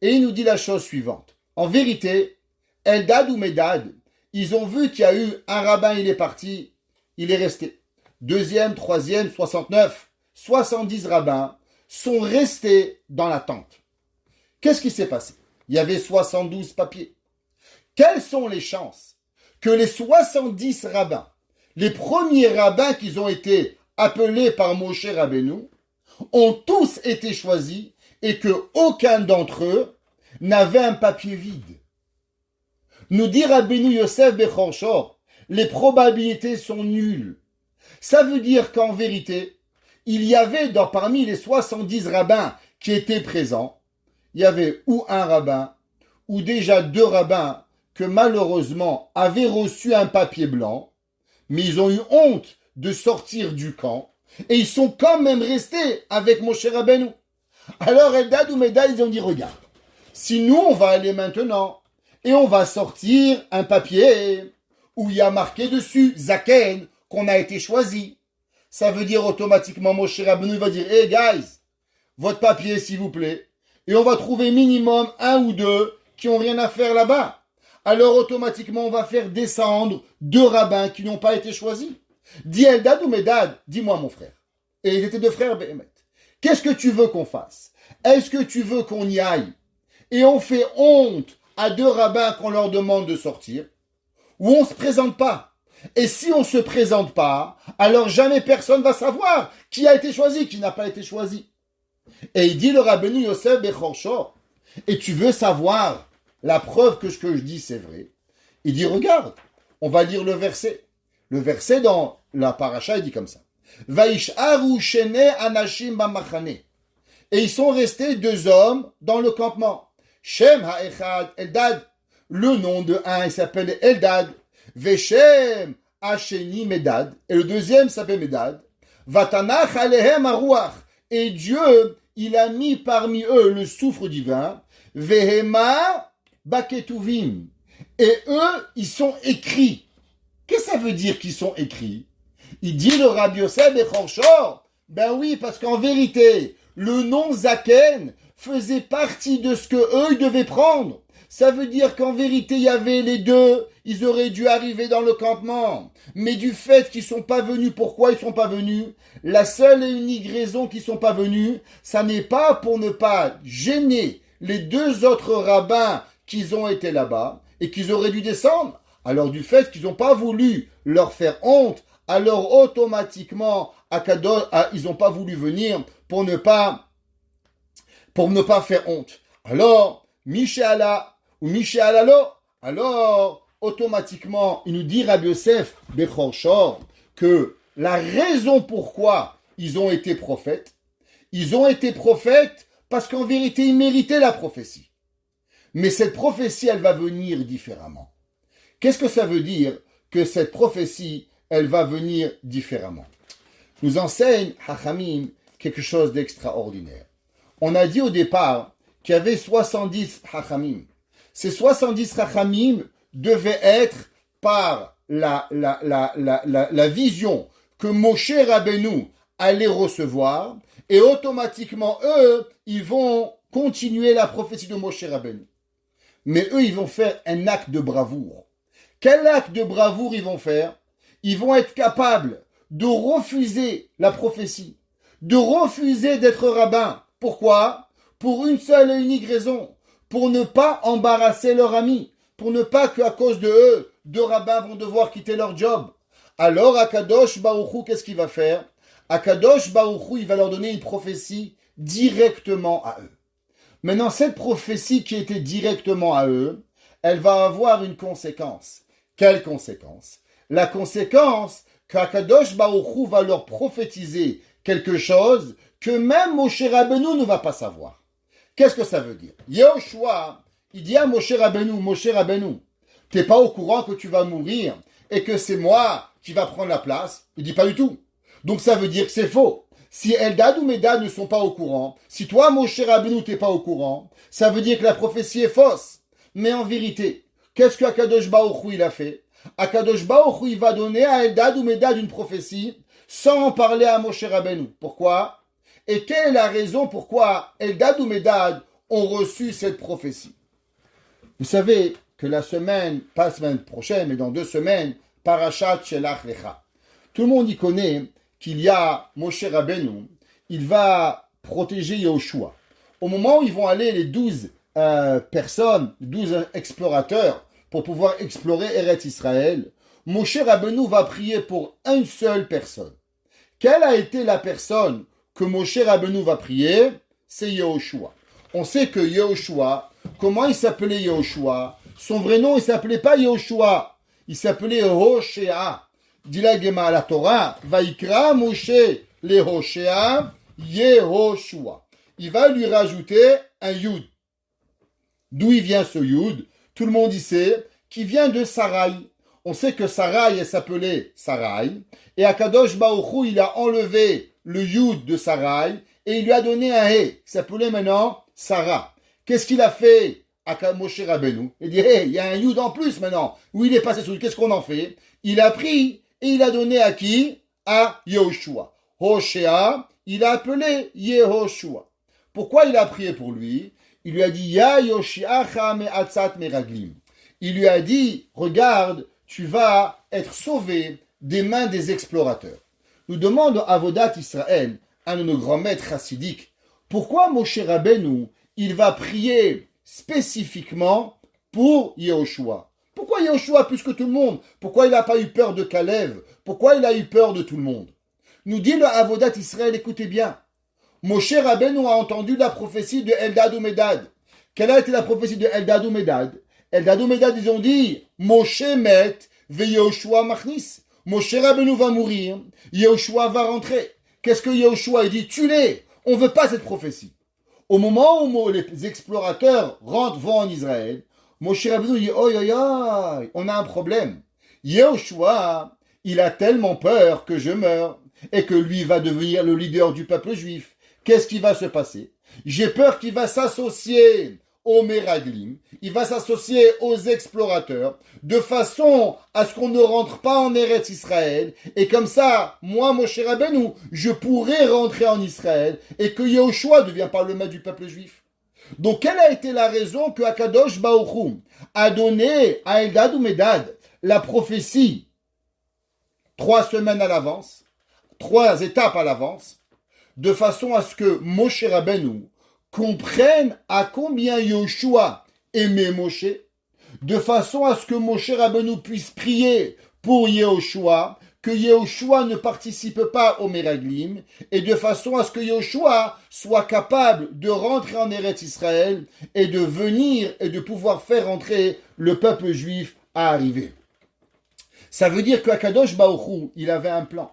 Et il nous dit la chose suivante. En vérité, Eldad ou Medad, ils ont vu qu'il y a eu un rabbin, il est parti, il est resté. Deuxième, troisième, 69, 70 rabbins sont restés dans la tente. Qu'est-ce qui s'est passé? Il y avait 72 papiers. Quelles sont les chances que les 70 rabbins, les premiers rabbins qui ont été appelés par Moshe Rabbeinu, ont tous été choisis et que aucun d'entre eux n'avait un papier vide? Nous dit Rabbeinu Yosef Bechor Shor, les probabilités sont nulles. Ça veut dire qu'en vérité, il y avait parmi les 70 rabbins qui étaient présents, il y avait ou un rabbin, ou déjà 2 rabbins que malheureusement avaient reçu un papier blanc, mais ils ont eu honte de sortir du camp, et ils sont quand même restés avec Moshe Rabbeinu. Alors Eldad ou Medad, ils ont dit, regarde, si nous on va aller maintenant, et on va sortir un papier où il y a marqué dessus, Zaken, qu'on a été choisi, ça veut dire automatiquement Moshe Rabbeinu va dire, hey guys, votre papier s'il vous plaît, et on va trouver minimum 1 ou 2 qui n'ont rien à faire là-bas. Alors automatiquement on va faire descendre 2 rabbins qui n'ont pas été choisis. Dis Eldad ou Medad, dis-moi mon frère. Et ils étaient 2 frères Behemet. Qu'est-ce que tu veux qu'on fasse? Est-ce que tu veux qu'on y aille et on fait honte à 2 rabbins qu'on leur demande de sortir? Ou on ne se présente pas? Et si on ne se présente pas, alors jamais personne va savoir qui a été choisi, qui n'a pas été choisi. Et il dit le Rabbeinu Yosef Bechor Shor, et tu veux savoir la preuve que ce que je dis c'est vrai? Il dit regarde, on va lire le verset. Le verset dans la paracha il dit comme ça. Vaish'aru shene anashim bamachane. Et ils sont restés 2 hommes dans le campement. Shem ha'echad Eldad. Le nom de un il s'appelle Eldad. Veshem ha'sheni Medad. Et le deuxième s'appelle Medad. Vatanach alehem haruach. Et Dieu, il a mis parmi eux le souffle divin. Vehema baketuvim. Et eux, ils sont écrits. Qu'est-ce que ça veut dire qu'ils sont écrits? Il dit le Rabbi Yosef Bechor Shor. Ben oui, parce qu'en vérité, le nom Zaken faisait partie de ce que eux ils devaient prendre. Ça veut dire qu'en vérité, il y avait les 2, ils auraient dû arriver dans le campement. Mais du fait qu'ils sont pas venus, pourquoi ils sont pas venus? La seule et unique raison qu'ils sont pas venus, ça n'est pas pour ne pas gêner les 2 autres rabbins qui ont été là-bas et qu'ils auraient dû descendre. Alors du fait qu'ils n'ont pas voulu leur faire honte, alors automatiquement, ils n'ont pas voulu venir pour ne pas faire honte. Alors, Mishéala ou Mishéalalo, alors automatiquement, il nous dit Rabbi Yosef Bechor Shor que la raison pourquoi ils ont été prophètes parce qu'en vérité, ils méritaient la prophétie. Mais cette prophétie, elle va venir différemment. Qu'est-ce que ça veut dire que cette prophétie, elle va venir différemment? Nous enseigne Hachamim quelque chose d'extraordinaire. On a dit au départ qu'il y avait 70 Hachamim. Ces 70 Hachamim devaient être par la vision que Moshe Rabbeinu allait recevoir et automatiquement, eux, ils vont continuer la prophétie de Moshe Rabbeinu. Mais eux, ils vont faire un acte de bravoure. Quel acte de bravoure ils vont faire? Ils vont être capables de refuser la prophétie, de refuser d'être rabbin. Pourquoi? pour une seule et unique raison, pour ne pas embarrasser leurs amis, pour ne pas qu'à cause de eux, deux rabbins vont devoir quitter leur job. Alors Akadosh Baruch Hu, qu'est-ce qu'il va faire? Akadosh Baruch Hu, il va leur donner une prophétie directement à eux. Maintenant, cette prophétie qui était directement à eux, elle va avoir une conséquence. Quelle conséquence? La conséquence qu'Akadosh Baruch Hu va leur prophétiser quelque chose que même Moshe Rabbeinu ne va pas savoir. Qu'est-ce que ça veut dire? Yehoshua, il dit à Moshe Rabbeinu, t'es pas au courant que tu vas mourir et que c'est moi qui va prendre la place? Il dit pas du tout. Donc ça veut dire que c'est faux. Si Eldad ou Medad ne sont pas au courant, si toi, Moshe Rabbeinu, t'es pas au courant, ça veut dire que la prophétie est fausse. Mais en vérité, qu'est-ce que Akadosh Baruch Hu il a fait? Akadosh Baruch Hu il va donner à Eldad ou Medad une prophétie sans en parler à Moshe Rabbeinu. Pourquoi? Et quelle est la raison pourquoi Eldad ou Medad ont reçu cette prophétie? Vous savez que la semaine, pas la semaine prochaine, mais dans 2 semaines, Parashat Shelach Lecha. Tout le monde y connaît qu'il y a Moshe Rabbeinu, il va protéger Yehoshua. Au moment où ils vont aller les 12 personnes, 12 explorateurs, pour pouvoir explorer Eretz Israël, Moshe Rabbeinu va prier pour une seule personne. Quelle a été la personne que Moshe Rabbeinu va prier? C'est Yehoshua. On sait que Yehoshua, comment il s'appelait Yehoshua? Son vrai nom, il s'appelait pas Yehoshua, il s'appelait Hoshea. Dit la Gemara, la Torah, Vaikra Moshe le Hoshea Yehoshua. Il va lui rajouter un Yud. D'où il vient ce Yud? Tout le monde y sait, qui vient de Sarai. On sait que Sarai, elle s'appelait Sarai, et Akadosh Baruch Hu, il a enlevé le Yud de Sarai, et il lui a donné un He, qui s'appelait maintenant Sarah. Qu'est-ce qu'il a fait à Moshe Rabbeinu? Il dit, hey, il y a un Yud en plus maintenant. Où il est passé sous, qu'est-ce qu'on en fait? Il a pris, et il a donné à qui? À Yehoshua. Hoshea, il a appelé Yehoshua. Pourquoi il a prié pour lui? Il lui a dit, Ya Yoshiacha me'atzat meraglim. Il lui a dit, regarde, tu vas être sauvé des mains des explorateurs. Nous demandons à Avodat Israël, un de nos grands maîtres chassidiques, pourquoi Moshe Rabbeinu, il va prier spécifiquement pour Yehoshua? Pourquoi Yehoshua plus que tout le monde? Pourquoi il n'a pas eu peur de Kalev? Pourquoi il a eu peur de tout le monde? Nous dit le Avodat Israël, écoutez bien. Moshe Rabbeinu a entendu la prophétie de Eldad ou Medad. Quelle a été la prophétie de Eldad ou Medad? Eldad ou Medad, ils ont dit, Moshe met ve Yehoshua machnis. Moshe Rabbeinu va mourir, Yehoshua va rentrer. Qu'est-ce que Yehoshua a dit? Tue-les. On ne veut pas cette prophétie. Au moment où les explorateurs vont en Israël, Moshe Rabbeinu dit, oi, oi, oi, on a un problème. Yehoshua, il a tellement peur que je meurs et que lui va devenir le leader du peuple juif. Qu'est-ce qui va se passer? J'ai peur qu'il va s'associer aux Meraglim, il va s'associer aux explorateurs, de façon à ce qu'on ne rentre pas en Eretz Israël, et comme ça, moi, Moshe Rabbeinu, je pourrais rentrer en Israël, et que Yehoshua ne devient pas le maître du peuple juif. Donc, quelle a été la raison que Akadosh Baruch Hu a donné à Eldad ou Medad la prophétie 3 semaines à l'avance, 3 étapes à l'avance, de façon à ce que Moshe Rabbeinu comprenne à combien Yehoshua aimait Moshe, de façon à ce que Moshe Rabbeinu puisse prier pour Yehoshua, que Yehoshua ne participe pas au Meraglim, et de façon à ce que Yehoshua soit capable de rentrer en Eretz Israël et de venir et de pouvoir faire entrer le peuple juif à arriver. Ça veut dire qu'Akadosh Baruch Hu, il avait un plan.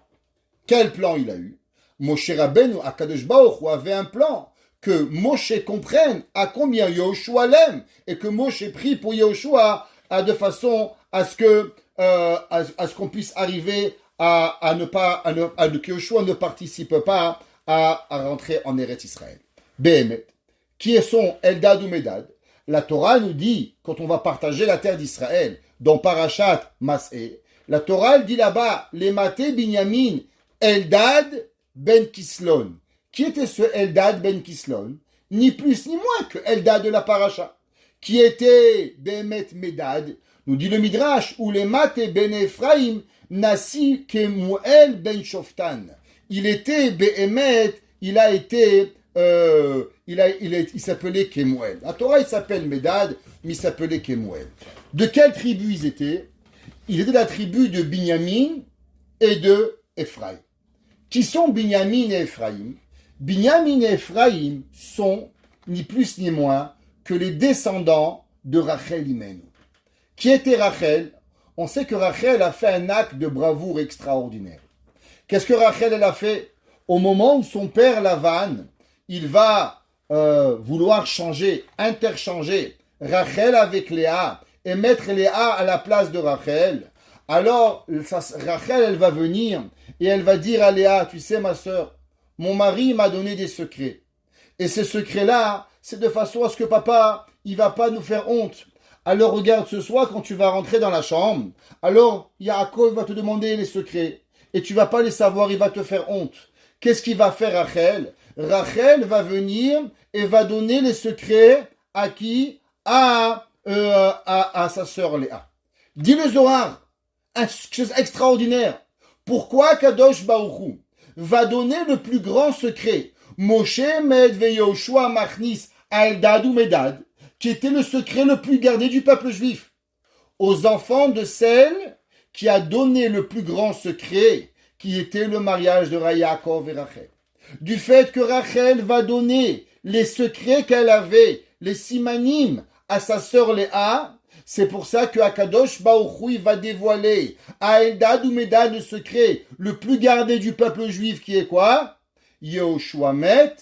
Quel plan il a eu? Moshe Rabbeinu, Akadosh Baruch Hu avait un plan, que Moshe comprenne à combien Yehoshua l'aime, et que Moshe prie pour Yehoshua de façon à ce que à ce qu'on puisse arriver que Yehoshua ne participe pas à rentrer en Eretz Israël. Behemet, qui sont Eldad ou Medad? La Torah nous dit, quand on va partager la terre d'Israël, dans Parashat Mas'eh, la Torah elle dit là-bas, les maté Binyamin, Eldad ben Kislon. Qui était ce Eldad ben Kislon? Ni plus ni moins que Eldad de la Paracha. Qui était Behemet Medad? Nous dit le Midrash, ou les maté ben Ephraim, Nasi Kemuel ben Shoftan. Il était Behemet, il a été il s'appelait Kemuel. La Torah, il s'appelle Médad, mais il s'appelait Kemuel. De quelle tribu ils étaient? Ils étaient de la tribu de Binyamin et de Ephraïm. Qui sont Binyamin et Ephraïm? Binyamin et Ephraïm sont ni plus ni moins que les descendants de Rachel Imenu. Qui était Rachel? On sait que Rachel a fait un acte de bravoure extraordinaire. Qu'est-ce que Rachel elle a fait? Au moment où son père Lavan, il va vouloir interchanger Rachel avec Léa et mettre Léa à la place de Rachel, alors Rachel elle va venir et elle va dire à Léa, tu sais ma sœur, mon mari m'a donné des secrets. Et ces secrets-là, c'est de façon à ce que papa, il va pas nous faire honte. Alors regarde ce soir quand tu vas rentrer dans la chambre, alors Yaakov va te demander les secrets et tu vas pas les savoir, il va te faire honte. Qu'est-ce qu'il va faire Rachel? Rachel va venir et va donner les secrets à qui? À sa sœur Léa. Dis le Zohar, chose extraordinaire. Pourquoi Kadosh Baruch Hu va donner le plus grand secret? Moshe Med Veyoshua Machnis Eldad ou Medad, qui était le secret le plus gardé du peuple juif, aux enfants de celle qui a donné le plus grand secret, qui était le mariage de Yaakov et Rachel. Du fait que Rachel va donner les secrets qu'elle avait, les simanim, à sa sœur Léa, c'est pour ça que Akadosh Baruch Hu va dévoiler à Eldad ou Medad le secret le plus gardé du peuple juif, qui est quoi? Yehoshua Met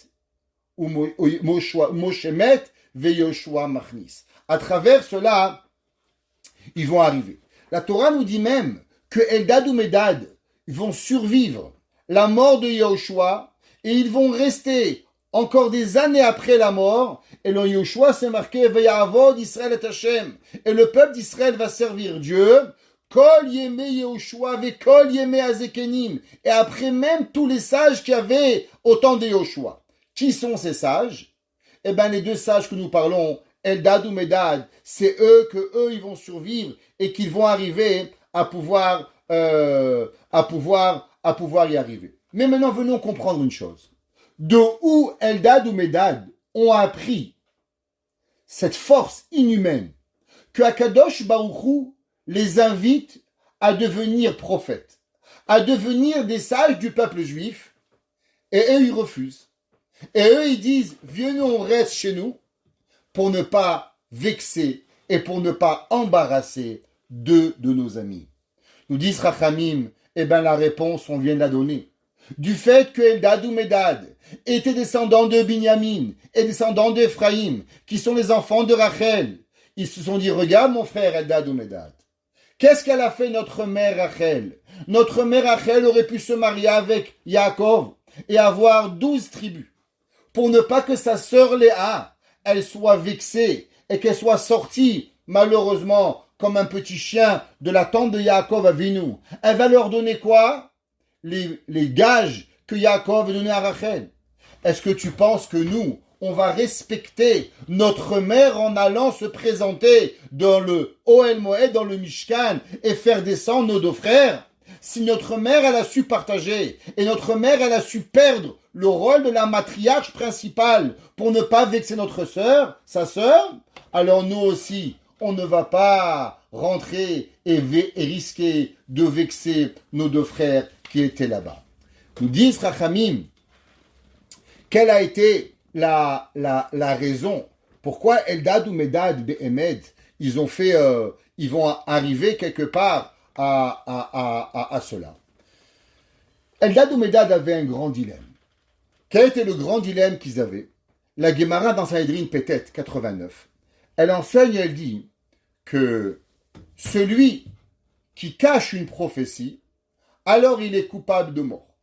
ou Moshe Met ve Yehoshua Machnis. À travers cela, ils vont arriver. La Torah nous dit même que Eldad ou Medad vont survivre la mort de Yehoshua et ils vont rester encore des années après la mort. Et dans Yehoshua, c'est marqué Veyavod Israël et Hashem. Et le peuple d'Israël va servir Dieu. Kol Yemé Yehoshua ve Kol Yemé Azekenim. Et après même tous les sages qui avaient au temps de Yehoshua. Qui sont ces sages? Eh bien, les deux sages que nous parlons, Eldad ou Medad, c'est eux ils vont survivre et qu'ils vont arriver à pouvoir y arriver. Mais maintenant, venons comprendre une chose. De où Eldad ou Medad ont appris cette force inhumaine que Akadosh Baruch Hu les invite à devenir prophètes, à devenir des sages du peuple juif, et eux, ils refusent. Et eux, ils disent, viens, nous, on reste chez nous pour ne pas vexer et pour ne pas embarrasser deux de nos amis. Nous disent Rachamim, eh bien la réponse, on vient de la donner. Du fait que Eldad ou Medad étaient descendants de Binyamin et descendants d'Ephraïm, qui sont les enfants de Rachel, ils se sont dit, regarde mon frère Eldad ou Medad, qu'est-ce qu'elle a fait notre mère Rachel? Notre mère Rachel aurait pu se marier avec Yaakov et avoir 12 tribus, pour ne pas que sa sœur Léa, elle soit vexée et qu'elle soit sortie, malheureusement, comme un petit chien de la tente de Yaakov Avinu. Elle va leur donner quoi? Les gages que Yaakov a donnés à Rachel. Est-ce que tu penses que nous, on va respecter notre mère en allant se présenter dans le Ohel Moed, dans le Mishkan, et faire descendre nos deux frères? Si notre mère, elle a su partager, et notre mère, elle a su perdre le rôle de la matriarche principale pour ne pas vexer notre sœur, sa sœur, alors nous aussi, on ne va pas rentrer et risquer de vexer nos deux frères qui étaient là-bas. Nous disent Rachamim, quelle a été la raison pourquoi Eldad ou Medad Be'emed, ils vont arriver quelque part à cela. Eldad ou Medad avaient un grand dilemme. Quel était le grand dilemme qu'ils avaient? La Gemara dans Sanhedrin Pétet 89, elle enseigne, elle dit que celui qui cache une prophétie, alors il est coupable de mort.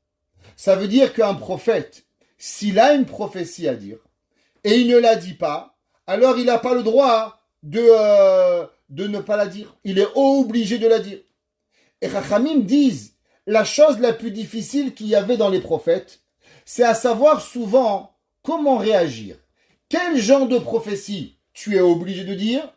Ça veut dire qu'un prophète, s'il a une prophétie à dire, et il ne la dit pas, alors il n'a pas le droit de ne pas la dire. Il est obligé de la dire. Et Chachamim disent, la chose la plus difficile qu'il y avait dans les prophètes, c'est à savoir souvent comment réagir. Quel genre de prophétie tu es obligé de dire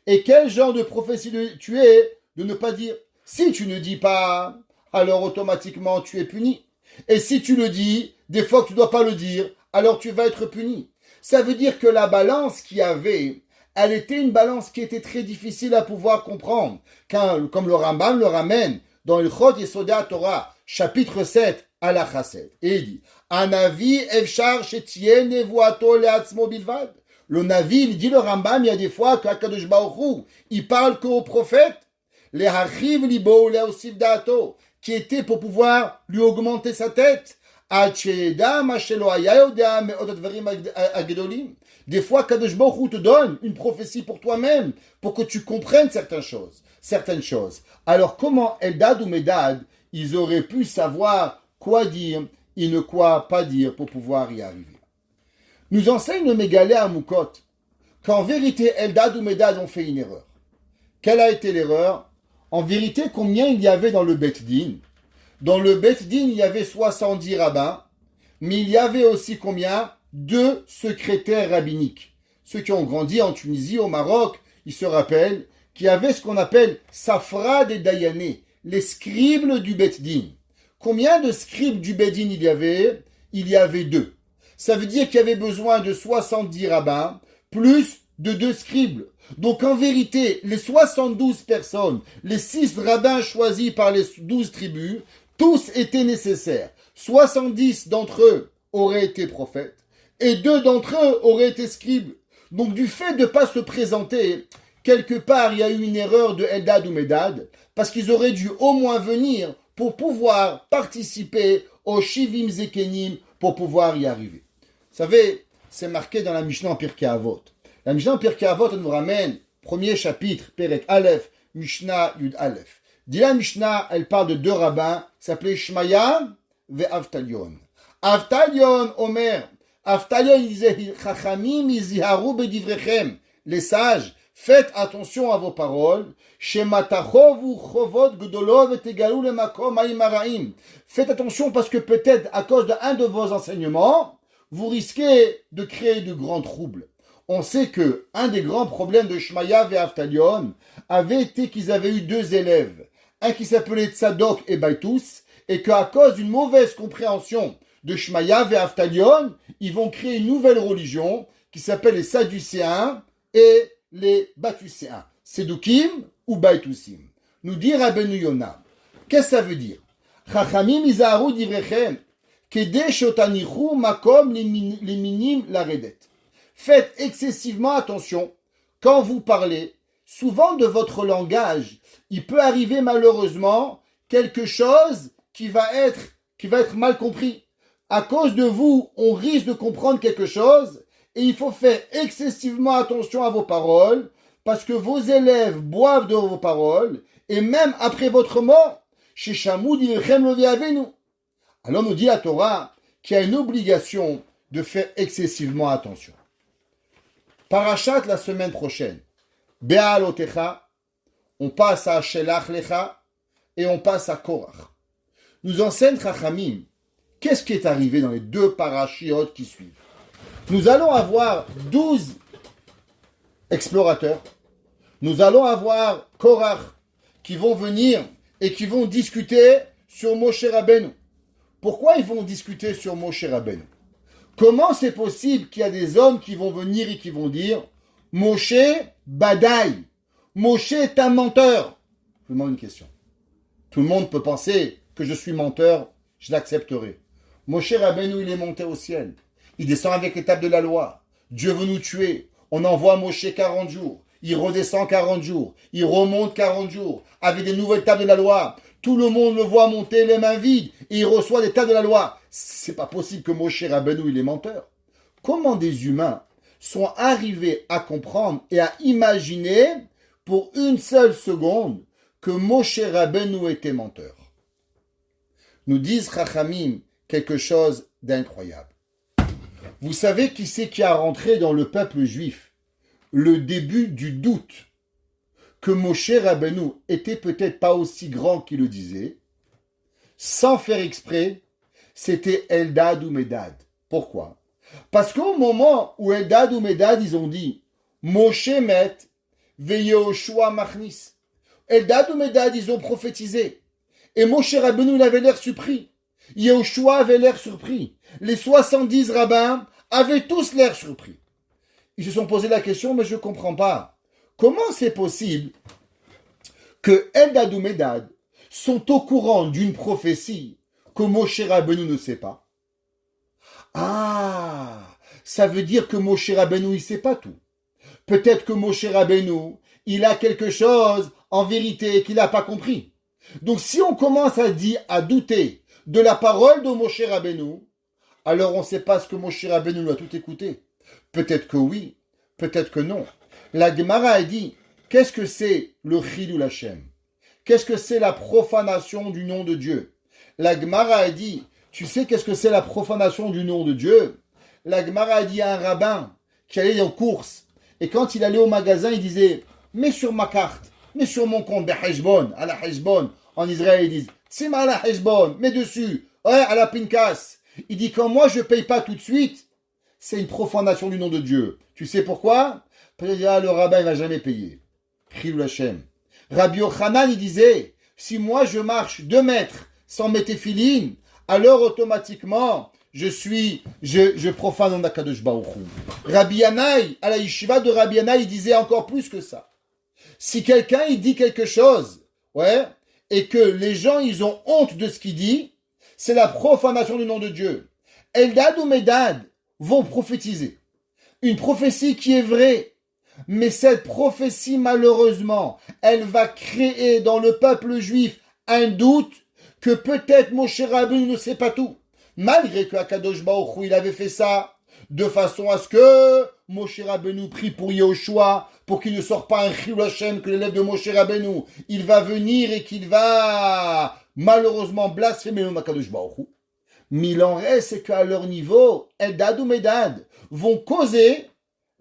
et quel genre de prophétie tu es de ne pas dire. Si tu ne dis pas, alors automatiquement tu es puni. Et si tu le dis, des fois que tu ne dois pas le dire, alors tu vas être puni. Ça veut dire que la balance qu'il y avait, elle était une balance qui était très difficile à pouvoir comprendre. Comme le Rambam le ramène dans le Chod Yesodei Torah, chapitre 7, Halakha 7. Et il dit, Anavi efshar shetien nevuato leatzmo bilvad. Le Navi, il dit le Rambam, il y a des fois qu'Akadosh Baruch Hu, il parle qu'au prophète, les hachiv libo le osif dato, qui était pour pouvoir lui augmenter sa tête. Des fois, Kadosh Baruch Hu te donne une prophétie pour toi-même, pour que tu comprennes certaines choses. Alors, comment Eldad ou Medad, ils auraient pu savoir quoi dire et ne quoi pas dire pour pouvoir y arriver? Nous enseigne le Mégalé à Moukot qu'en vérité, Eldad ou Medad ont fait une erreur. Quelle a été l'erreur? En vérité, combien il y avait dans le Bet Din? Dans le Bet Din, il y avait 70 rabbins, mais il y avait aussi combien? 2 secrétaires rabbiniques. Ceux qui ont grandi en Tunisie, au Maroc, ils se rappellent qu'il y avait ce qu'on appelle Safra des Dayané, les scribes du Bet Din. Combien de scribes du Bet Din il y avait? Il y avait 2. Ça veut dire qu'il y avait besoin de 70 rabbins, plus de 2 scribes. Donc en vérité, les 72 personnes, les 6 rabbins choisis par les 12 tribus, tous étaient nécessaires. 70 d'entre eux auraient été prophètes et 2 d'entre eux auraient été scribes. Donc du fait de ne pas se présenter, quelque part il y a eu une erreur de Eldad ou Medad, parce qu'ils auraient dû au moins venir pour pouvoir participer au Shivim Zekenim, pour pouvoir y arriver. Vous savez, c'est marqué dans la Mishnah en Pirkei Avot. La Mishnah en Pirkei Avot, elle nous ramène, premier chapitre, Perek Aleph, Mishnah Yud Aleph. Dit la Mishnah, elle parle de 2 rabbins, s'appelaient Shmaya et Avtalion. Avtalion, Omer, Avtalion, il disait, Chachamim, Iziharu bedivrechem. Les sages, faites attention à vos paroles. Shematachovu chovot gdolov et tegalu le makom haimaraim. Faites attention parce que peut-être, à cause d'un de vos enseignements, vous risquez de créer de grands troubles. On sait que un des grands problèmes de Shmaya et Avtalion avait été qu'ils avaient eu 2 élèves. Un qui s'appelait Tzadok et Baitous, et qu'à cause d'une mauvaise compréhension de Shmaya et Avtalion, ils vont créer une nouvelle religion qui s'appelle les Sadducéens et les Batucéens. Sedukim ou Baitousim. Nous dit Rabbeinu Yonah. Qu'est-ce que ça veut dire? Chachamim izaharu divrechem, kede shotanichu makom liminim laredet. Faites excessivement attention quand vous parlez. Souvent de votre langage, il peut arriver malheureusement quelque chose qui va être mal compris. À cause de vous, on risque de comprendre quelque chose et il faut faire excessivement attention à vos paroles parce que vos élèves boivent de vos paroles et même après votre mort, chez Shamoud Ilchem Levi Avenu. Alors nous dit la Torah qu'il y a une obligation de faire excessivement attention. Parachat la semaine prochaine. Be'alotecha, on passe à Shelach Lecha et on passe à Korach. Nous enseigne Chachamim, qu'est-ce qui est arrivé dans les 2 parachiotes qui suivent? Nous allons avoir 12 explorateurs. Nous allons avoir Korach qui vont venir et qui vont discuter sur Moshe Rabbeinu. Pourquoi ils vont discuter sur Moshe Rabbeinu? Comment c'est possible qu'il y a des hommes qui vont venir et qui vont dire Moshe Badaï, Moshe est un menteur? Je vous demande une question. Tout le monde peut penser que je suis menteur, je l'accepterai. Moshe Rabbeinu, il est monté au ciel. Il descend avec les tables de la loi. Dieu veut nous tuer. On envoie Moshe 40 jours. Il redescend 40 jours. Il remonte 40 jours avec des nouvelles tables de la loi. Tout le monde le voit monter les mains vides et il reçoit des tables de la loi. C'est pas possible que Moshe Rabbeinu, il est menteur. Comment des humains sont arrivés à comprendre et à imaginer pour une seule seconde que Moshe Rabbeinu était menteur? Nous disent Chachamim quelque chose d'incroyable. Vous savez qui c'est qui a rentré dans le peuple juif le début du doute que Moshe Rabbeinu était peut-être pas aussi grand qu'il le disait? Sans faire exprès, c'était Eldad ou Medad. Pourquoi? Parce qu'au moment où Eldad ou Medad, ils ont dit Moshe met veYehoshua machnis. Eldad ou Medad, ils ont prophétisé. Et Moshe Rabbeinu, il avait l'air surpris. Yehoshua avait l'air surpris. Les 70 rabbins avaient tous l'air surpris. Ils se sont posé la question, mais je ne comprends pas. Comment c'est possible que Eldad ou Medad sont au courant d'une prophétie que Moshe Rabbeinu ne sait pas? Ah, ça veut dire que Moshe Rabbeinu, il ne sait pas tout. Peut-être que Moshe Rabbeinu, il a quelque chose en vérité qu'il n'a pas compris. Donc si on commence à douter de la parole de Moshe Rabbeinu, alors on ne sait pas ce que Moshe Rabbeinu a tout écouté. Peut-être que oui, peut-être que non. La Gemara a dit, qu'est-ce que c'est le Chilul Hashem? Qu'est-ce que c'est la profanation du nom de Dieu? La Gemara a dit, tu sais qu'est-ce que c'est la profanation du nom de Dieu? La Gemara a dit à un rabbin qui allait en course, et quand il allait au magasin, il disait, mets sur ma carte, mets sur mon compte, Beheshbon, à la Heshbon. En Israël, ils disent, Tsima à la Heshbon, mets dessus, ouais, à la Pinkas. Il dit, quand moi je ne paye pas tout de suite, c'est une profanation du nom de Dieu. Tu sais pourquoi? Parce que le rabbin ne va jamais payer. Chilul Hashem. Rabbi Yochanan, il disait, si moi je marche 2 mètres sans mes téphilines, alors automatiquement, je profane en Akadosh Baruch Hu. Rabbi Yanaï, à la yeshiva de Rabbi Yanaï, il disait encore plus que ça. Si quelqu'un, il dit quelque chose, ouais, et que les gens, ils ont honte de ce qu'il dit, c'est la profanation du nom de Dieu. Eldad ou Medad vont prophétiser. Une prophétie qui est vraie. Mais cette prophétie, malheureusement, elle va créer dans le peuple juif un doute que peut-être Moshe Rabbeinu ne sait pas tout. Malgré que Akadosh Baruch Hu, il avait fait ça de façon à ce que Moshe Rabbeinu prie pour Yehoshua, pour qu'il ne sorte pas un Chilul Hashem que l'élève de Moshe Rabbeinu, il va venir et qu'il va malheureusement blasphémer le nom d'Akadosh Baruch Hu. Mais il en reste, c'est qu'à leur niveau, Eldad ou Medad vont causer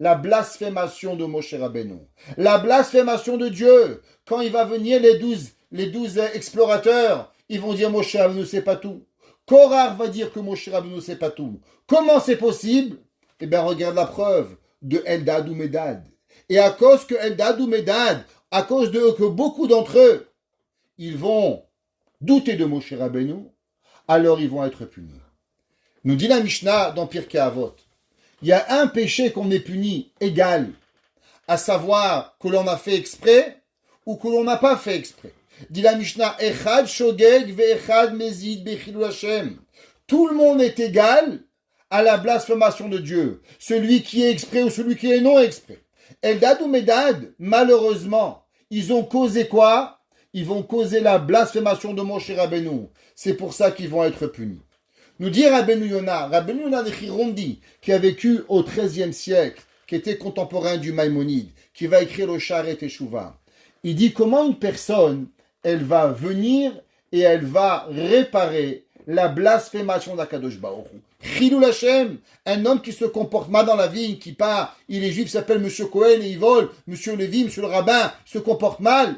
la blasphémation de Moshe Rabbeinu, la blasphémation de Dieu. Quand il va venir les 12 explorateurs, ils vont dire Moshe Rabbeinu ne sait pas tout. Korach va dire que Moshe Rabbeinu ne sait pas tout. Comment c'est possible? Eh bien, regarde la preuve de Eldad ou Medad. Et à cause que Eldad ou Medad, à cause de que beaucoup d'entre eux, ils vont douter de Moshe Rabbeinu, alors ils vont être punis. Nous dit la Mishnah dans Pirkei Avot, il y a un péché qu'on est puni égal, à savoir que l'on a fait exprès ou que l'on n'a pas fait exprès. Dit la Mishnah, Echad shogeg ve'echad mezid bechilul Hashem. Tout le monde est égal à la blasphémation de Dieu, celui qui est exprès ou celui qui est non exprès. Eldad ou Medad, malheureusement, ils ont causé quoi? Ils vont causer la blasphémation de Moshe Rabbeinu. C'est pour ça qu'ils vont être punis. Nous dit Rabbeinu Yonah de Chirondi, qui a vécu au XIIIe siècle, qui était contemporain du Maïmonide, qui va écrire le Sharet Teshuvah. Il dit comment une personne, elle va venir et elle va réparer la blasphémation d'Akadosh Baruch Hu. Chilul Hashem, un homme qui se comporte mal dans la vie, qui part, il est juif, il s'appelle Monsieur Cohen et il vole, Monsieur Lévi, Monsieur le rabbin, se comporte mal,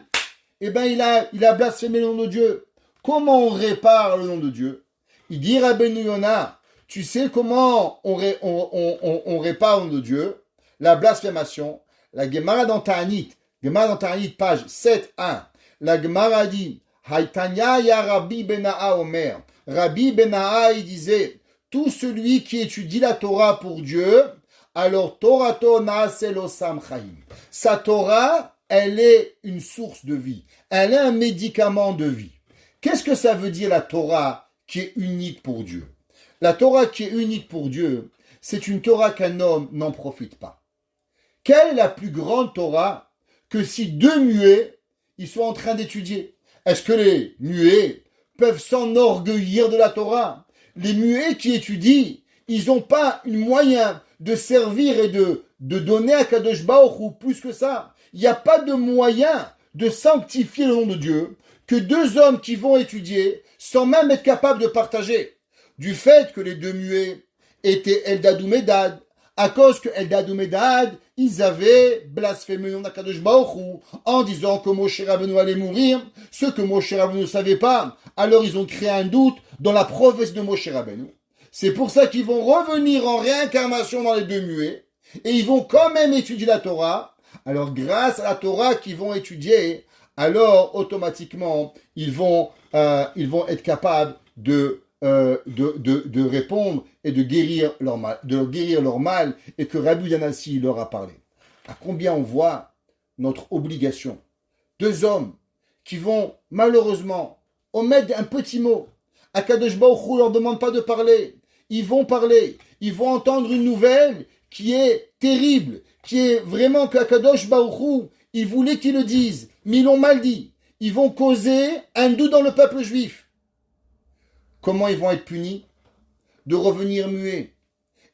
eh bien il a blasphémé le nom de Dieu. Comment on répare le nom de Dieu? Il dit Rabbeinu Yonah, tu sais comment on répare le nom de Dieu? La blasphémation. La Gemara dans Ta'anit, page 7.1. La Gemara dit, Haïtanya ya Rabbi Bena'a Omer. Rabbi Bena'a, il disait, tout celui qui étudie la Torah pour Dieu, alors Torato na'aseh lo sam chaim. Sa Torah, elle est une source de vie. Elle est un médicament de vie. Qu'est-ce que ça veut dire la Torah qui est unique pour Dieu? La Torah qui est unique pour Dieu, c'est une Torah qu'un homme n'en profite pas. Quelle est la plus grande Torah que si 2 muets, ils sont en train d'étudier? Est-ce que les muets peuvent s'enorgueillir de la Torah? Les muets qui étudient, ils n'ont pas un moyen de servir et de donner à Kadosh Baruch Hu plus que ça. Il n'y a pas de moyen de sanctifier le nom de Dieu que 2 hommes qui vont étudier sans même être capables de partager. Du fait que les 2 muets étaient Eldad ou Medad, à cause que Eldad ou Medad, ils avaient blasphémé le nom d'Akadosh Baruch Hu en disant que Moshe Rabbeinu allait mourir, ce que Moshe Rabbeinu ne savait pas. Alors ils ont créé un doute dans la prophétie de Moshe Rabbeinu. C'est pour ça qu'ils vont revenir en réincarnation dans les 2 muets et ils vont quand même étudier la Torah. Alors grâce à la Torah qu'ils vont étudier, alors automatiquement ils vont être capables de de répondre et de guérir leur mal, et que Rabbi Yanassi leur a parlé. À combien on voit notre obligation. Deux hommes qui vont malheureusement omettre un petit mot. Akadosh Baruch Hu ne leur demande pas de parler. Ils vont parler. Ils vont entendre une nouvelle qui est terrible, qui est vraiment qu'Akadosh Baruch Hu, ils voulaient qu'ils le disent, mais ils l'ont mal dit. Ils vont causer un doute dans le peuple juif. Comment ils vont être punis? De revenir muets.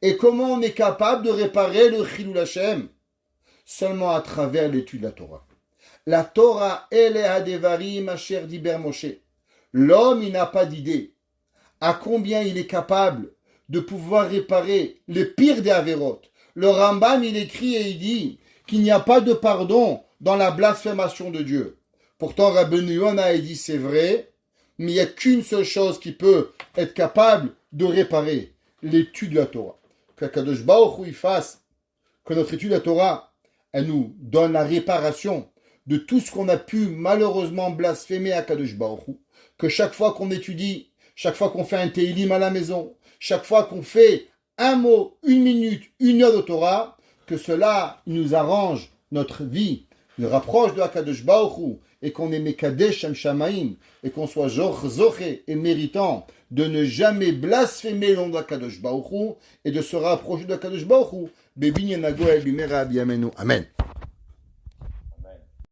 Et comment on est capable de réparer le Chilul Hashem? Seulement à travers l'étude de la Torah. La Torah, elle est Hadevarim Asher Diber Moshe. L'homme, il n'a pas d'idée. À combien il est capable de pouvoir réparer le pire des Averot. Le Rambam, il écrit et il dit qu'il n'y a pas de pardon dans la blasphémation de Dieu. Pourtant, Rabbeinu Yonah a dit c'est vrai, mais il n'y a qu'une seule chose qui peut être capable de réparer l'étude de la Torah. Qu'Akadosh Baruch Hu fasse que notre étude de la Torah, elle nous donne la réparation de tout ce qu'on a pu malheureusement blasphémer à Akadosh Baruch Hu. Que chaque fois qu'on étudie, chaque fois qu'on fait un Teilim à la maison, chaque fois qu'on fait un mot, une minute, une heure de Torah, que cela nous arrange notre vie, nous rapproche de Akadosh Baruch Hu, et qu'on est Mekadesh Shem Shamaim, et qu'on soit Zoché et méritant de ne jamais blasphémer le nom d'Akadosh Baruch Hu, et de se rapprocher de Akadosh Baruch Hu. Bebin Yenago El Bimera Biyamenu. Amen.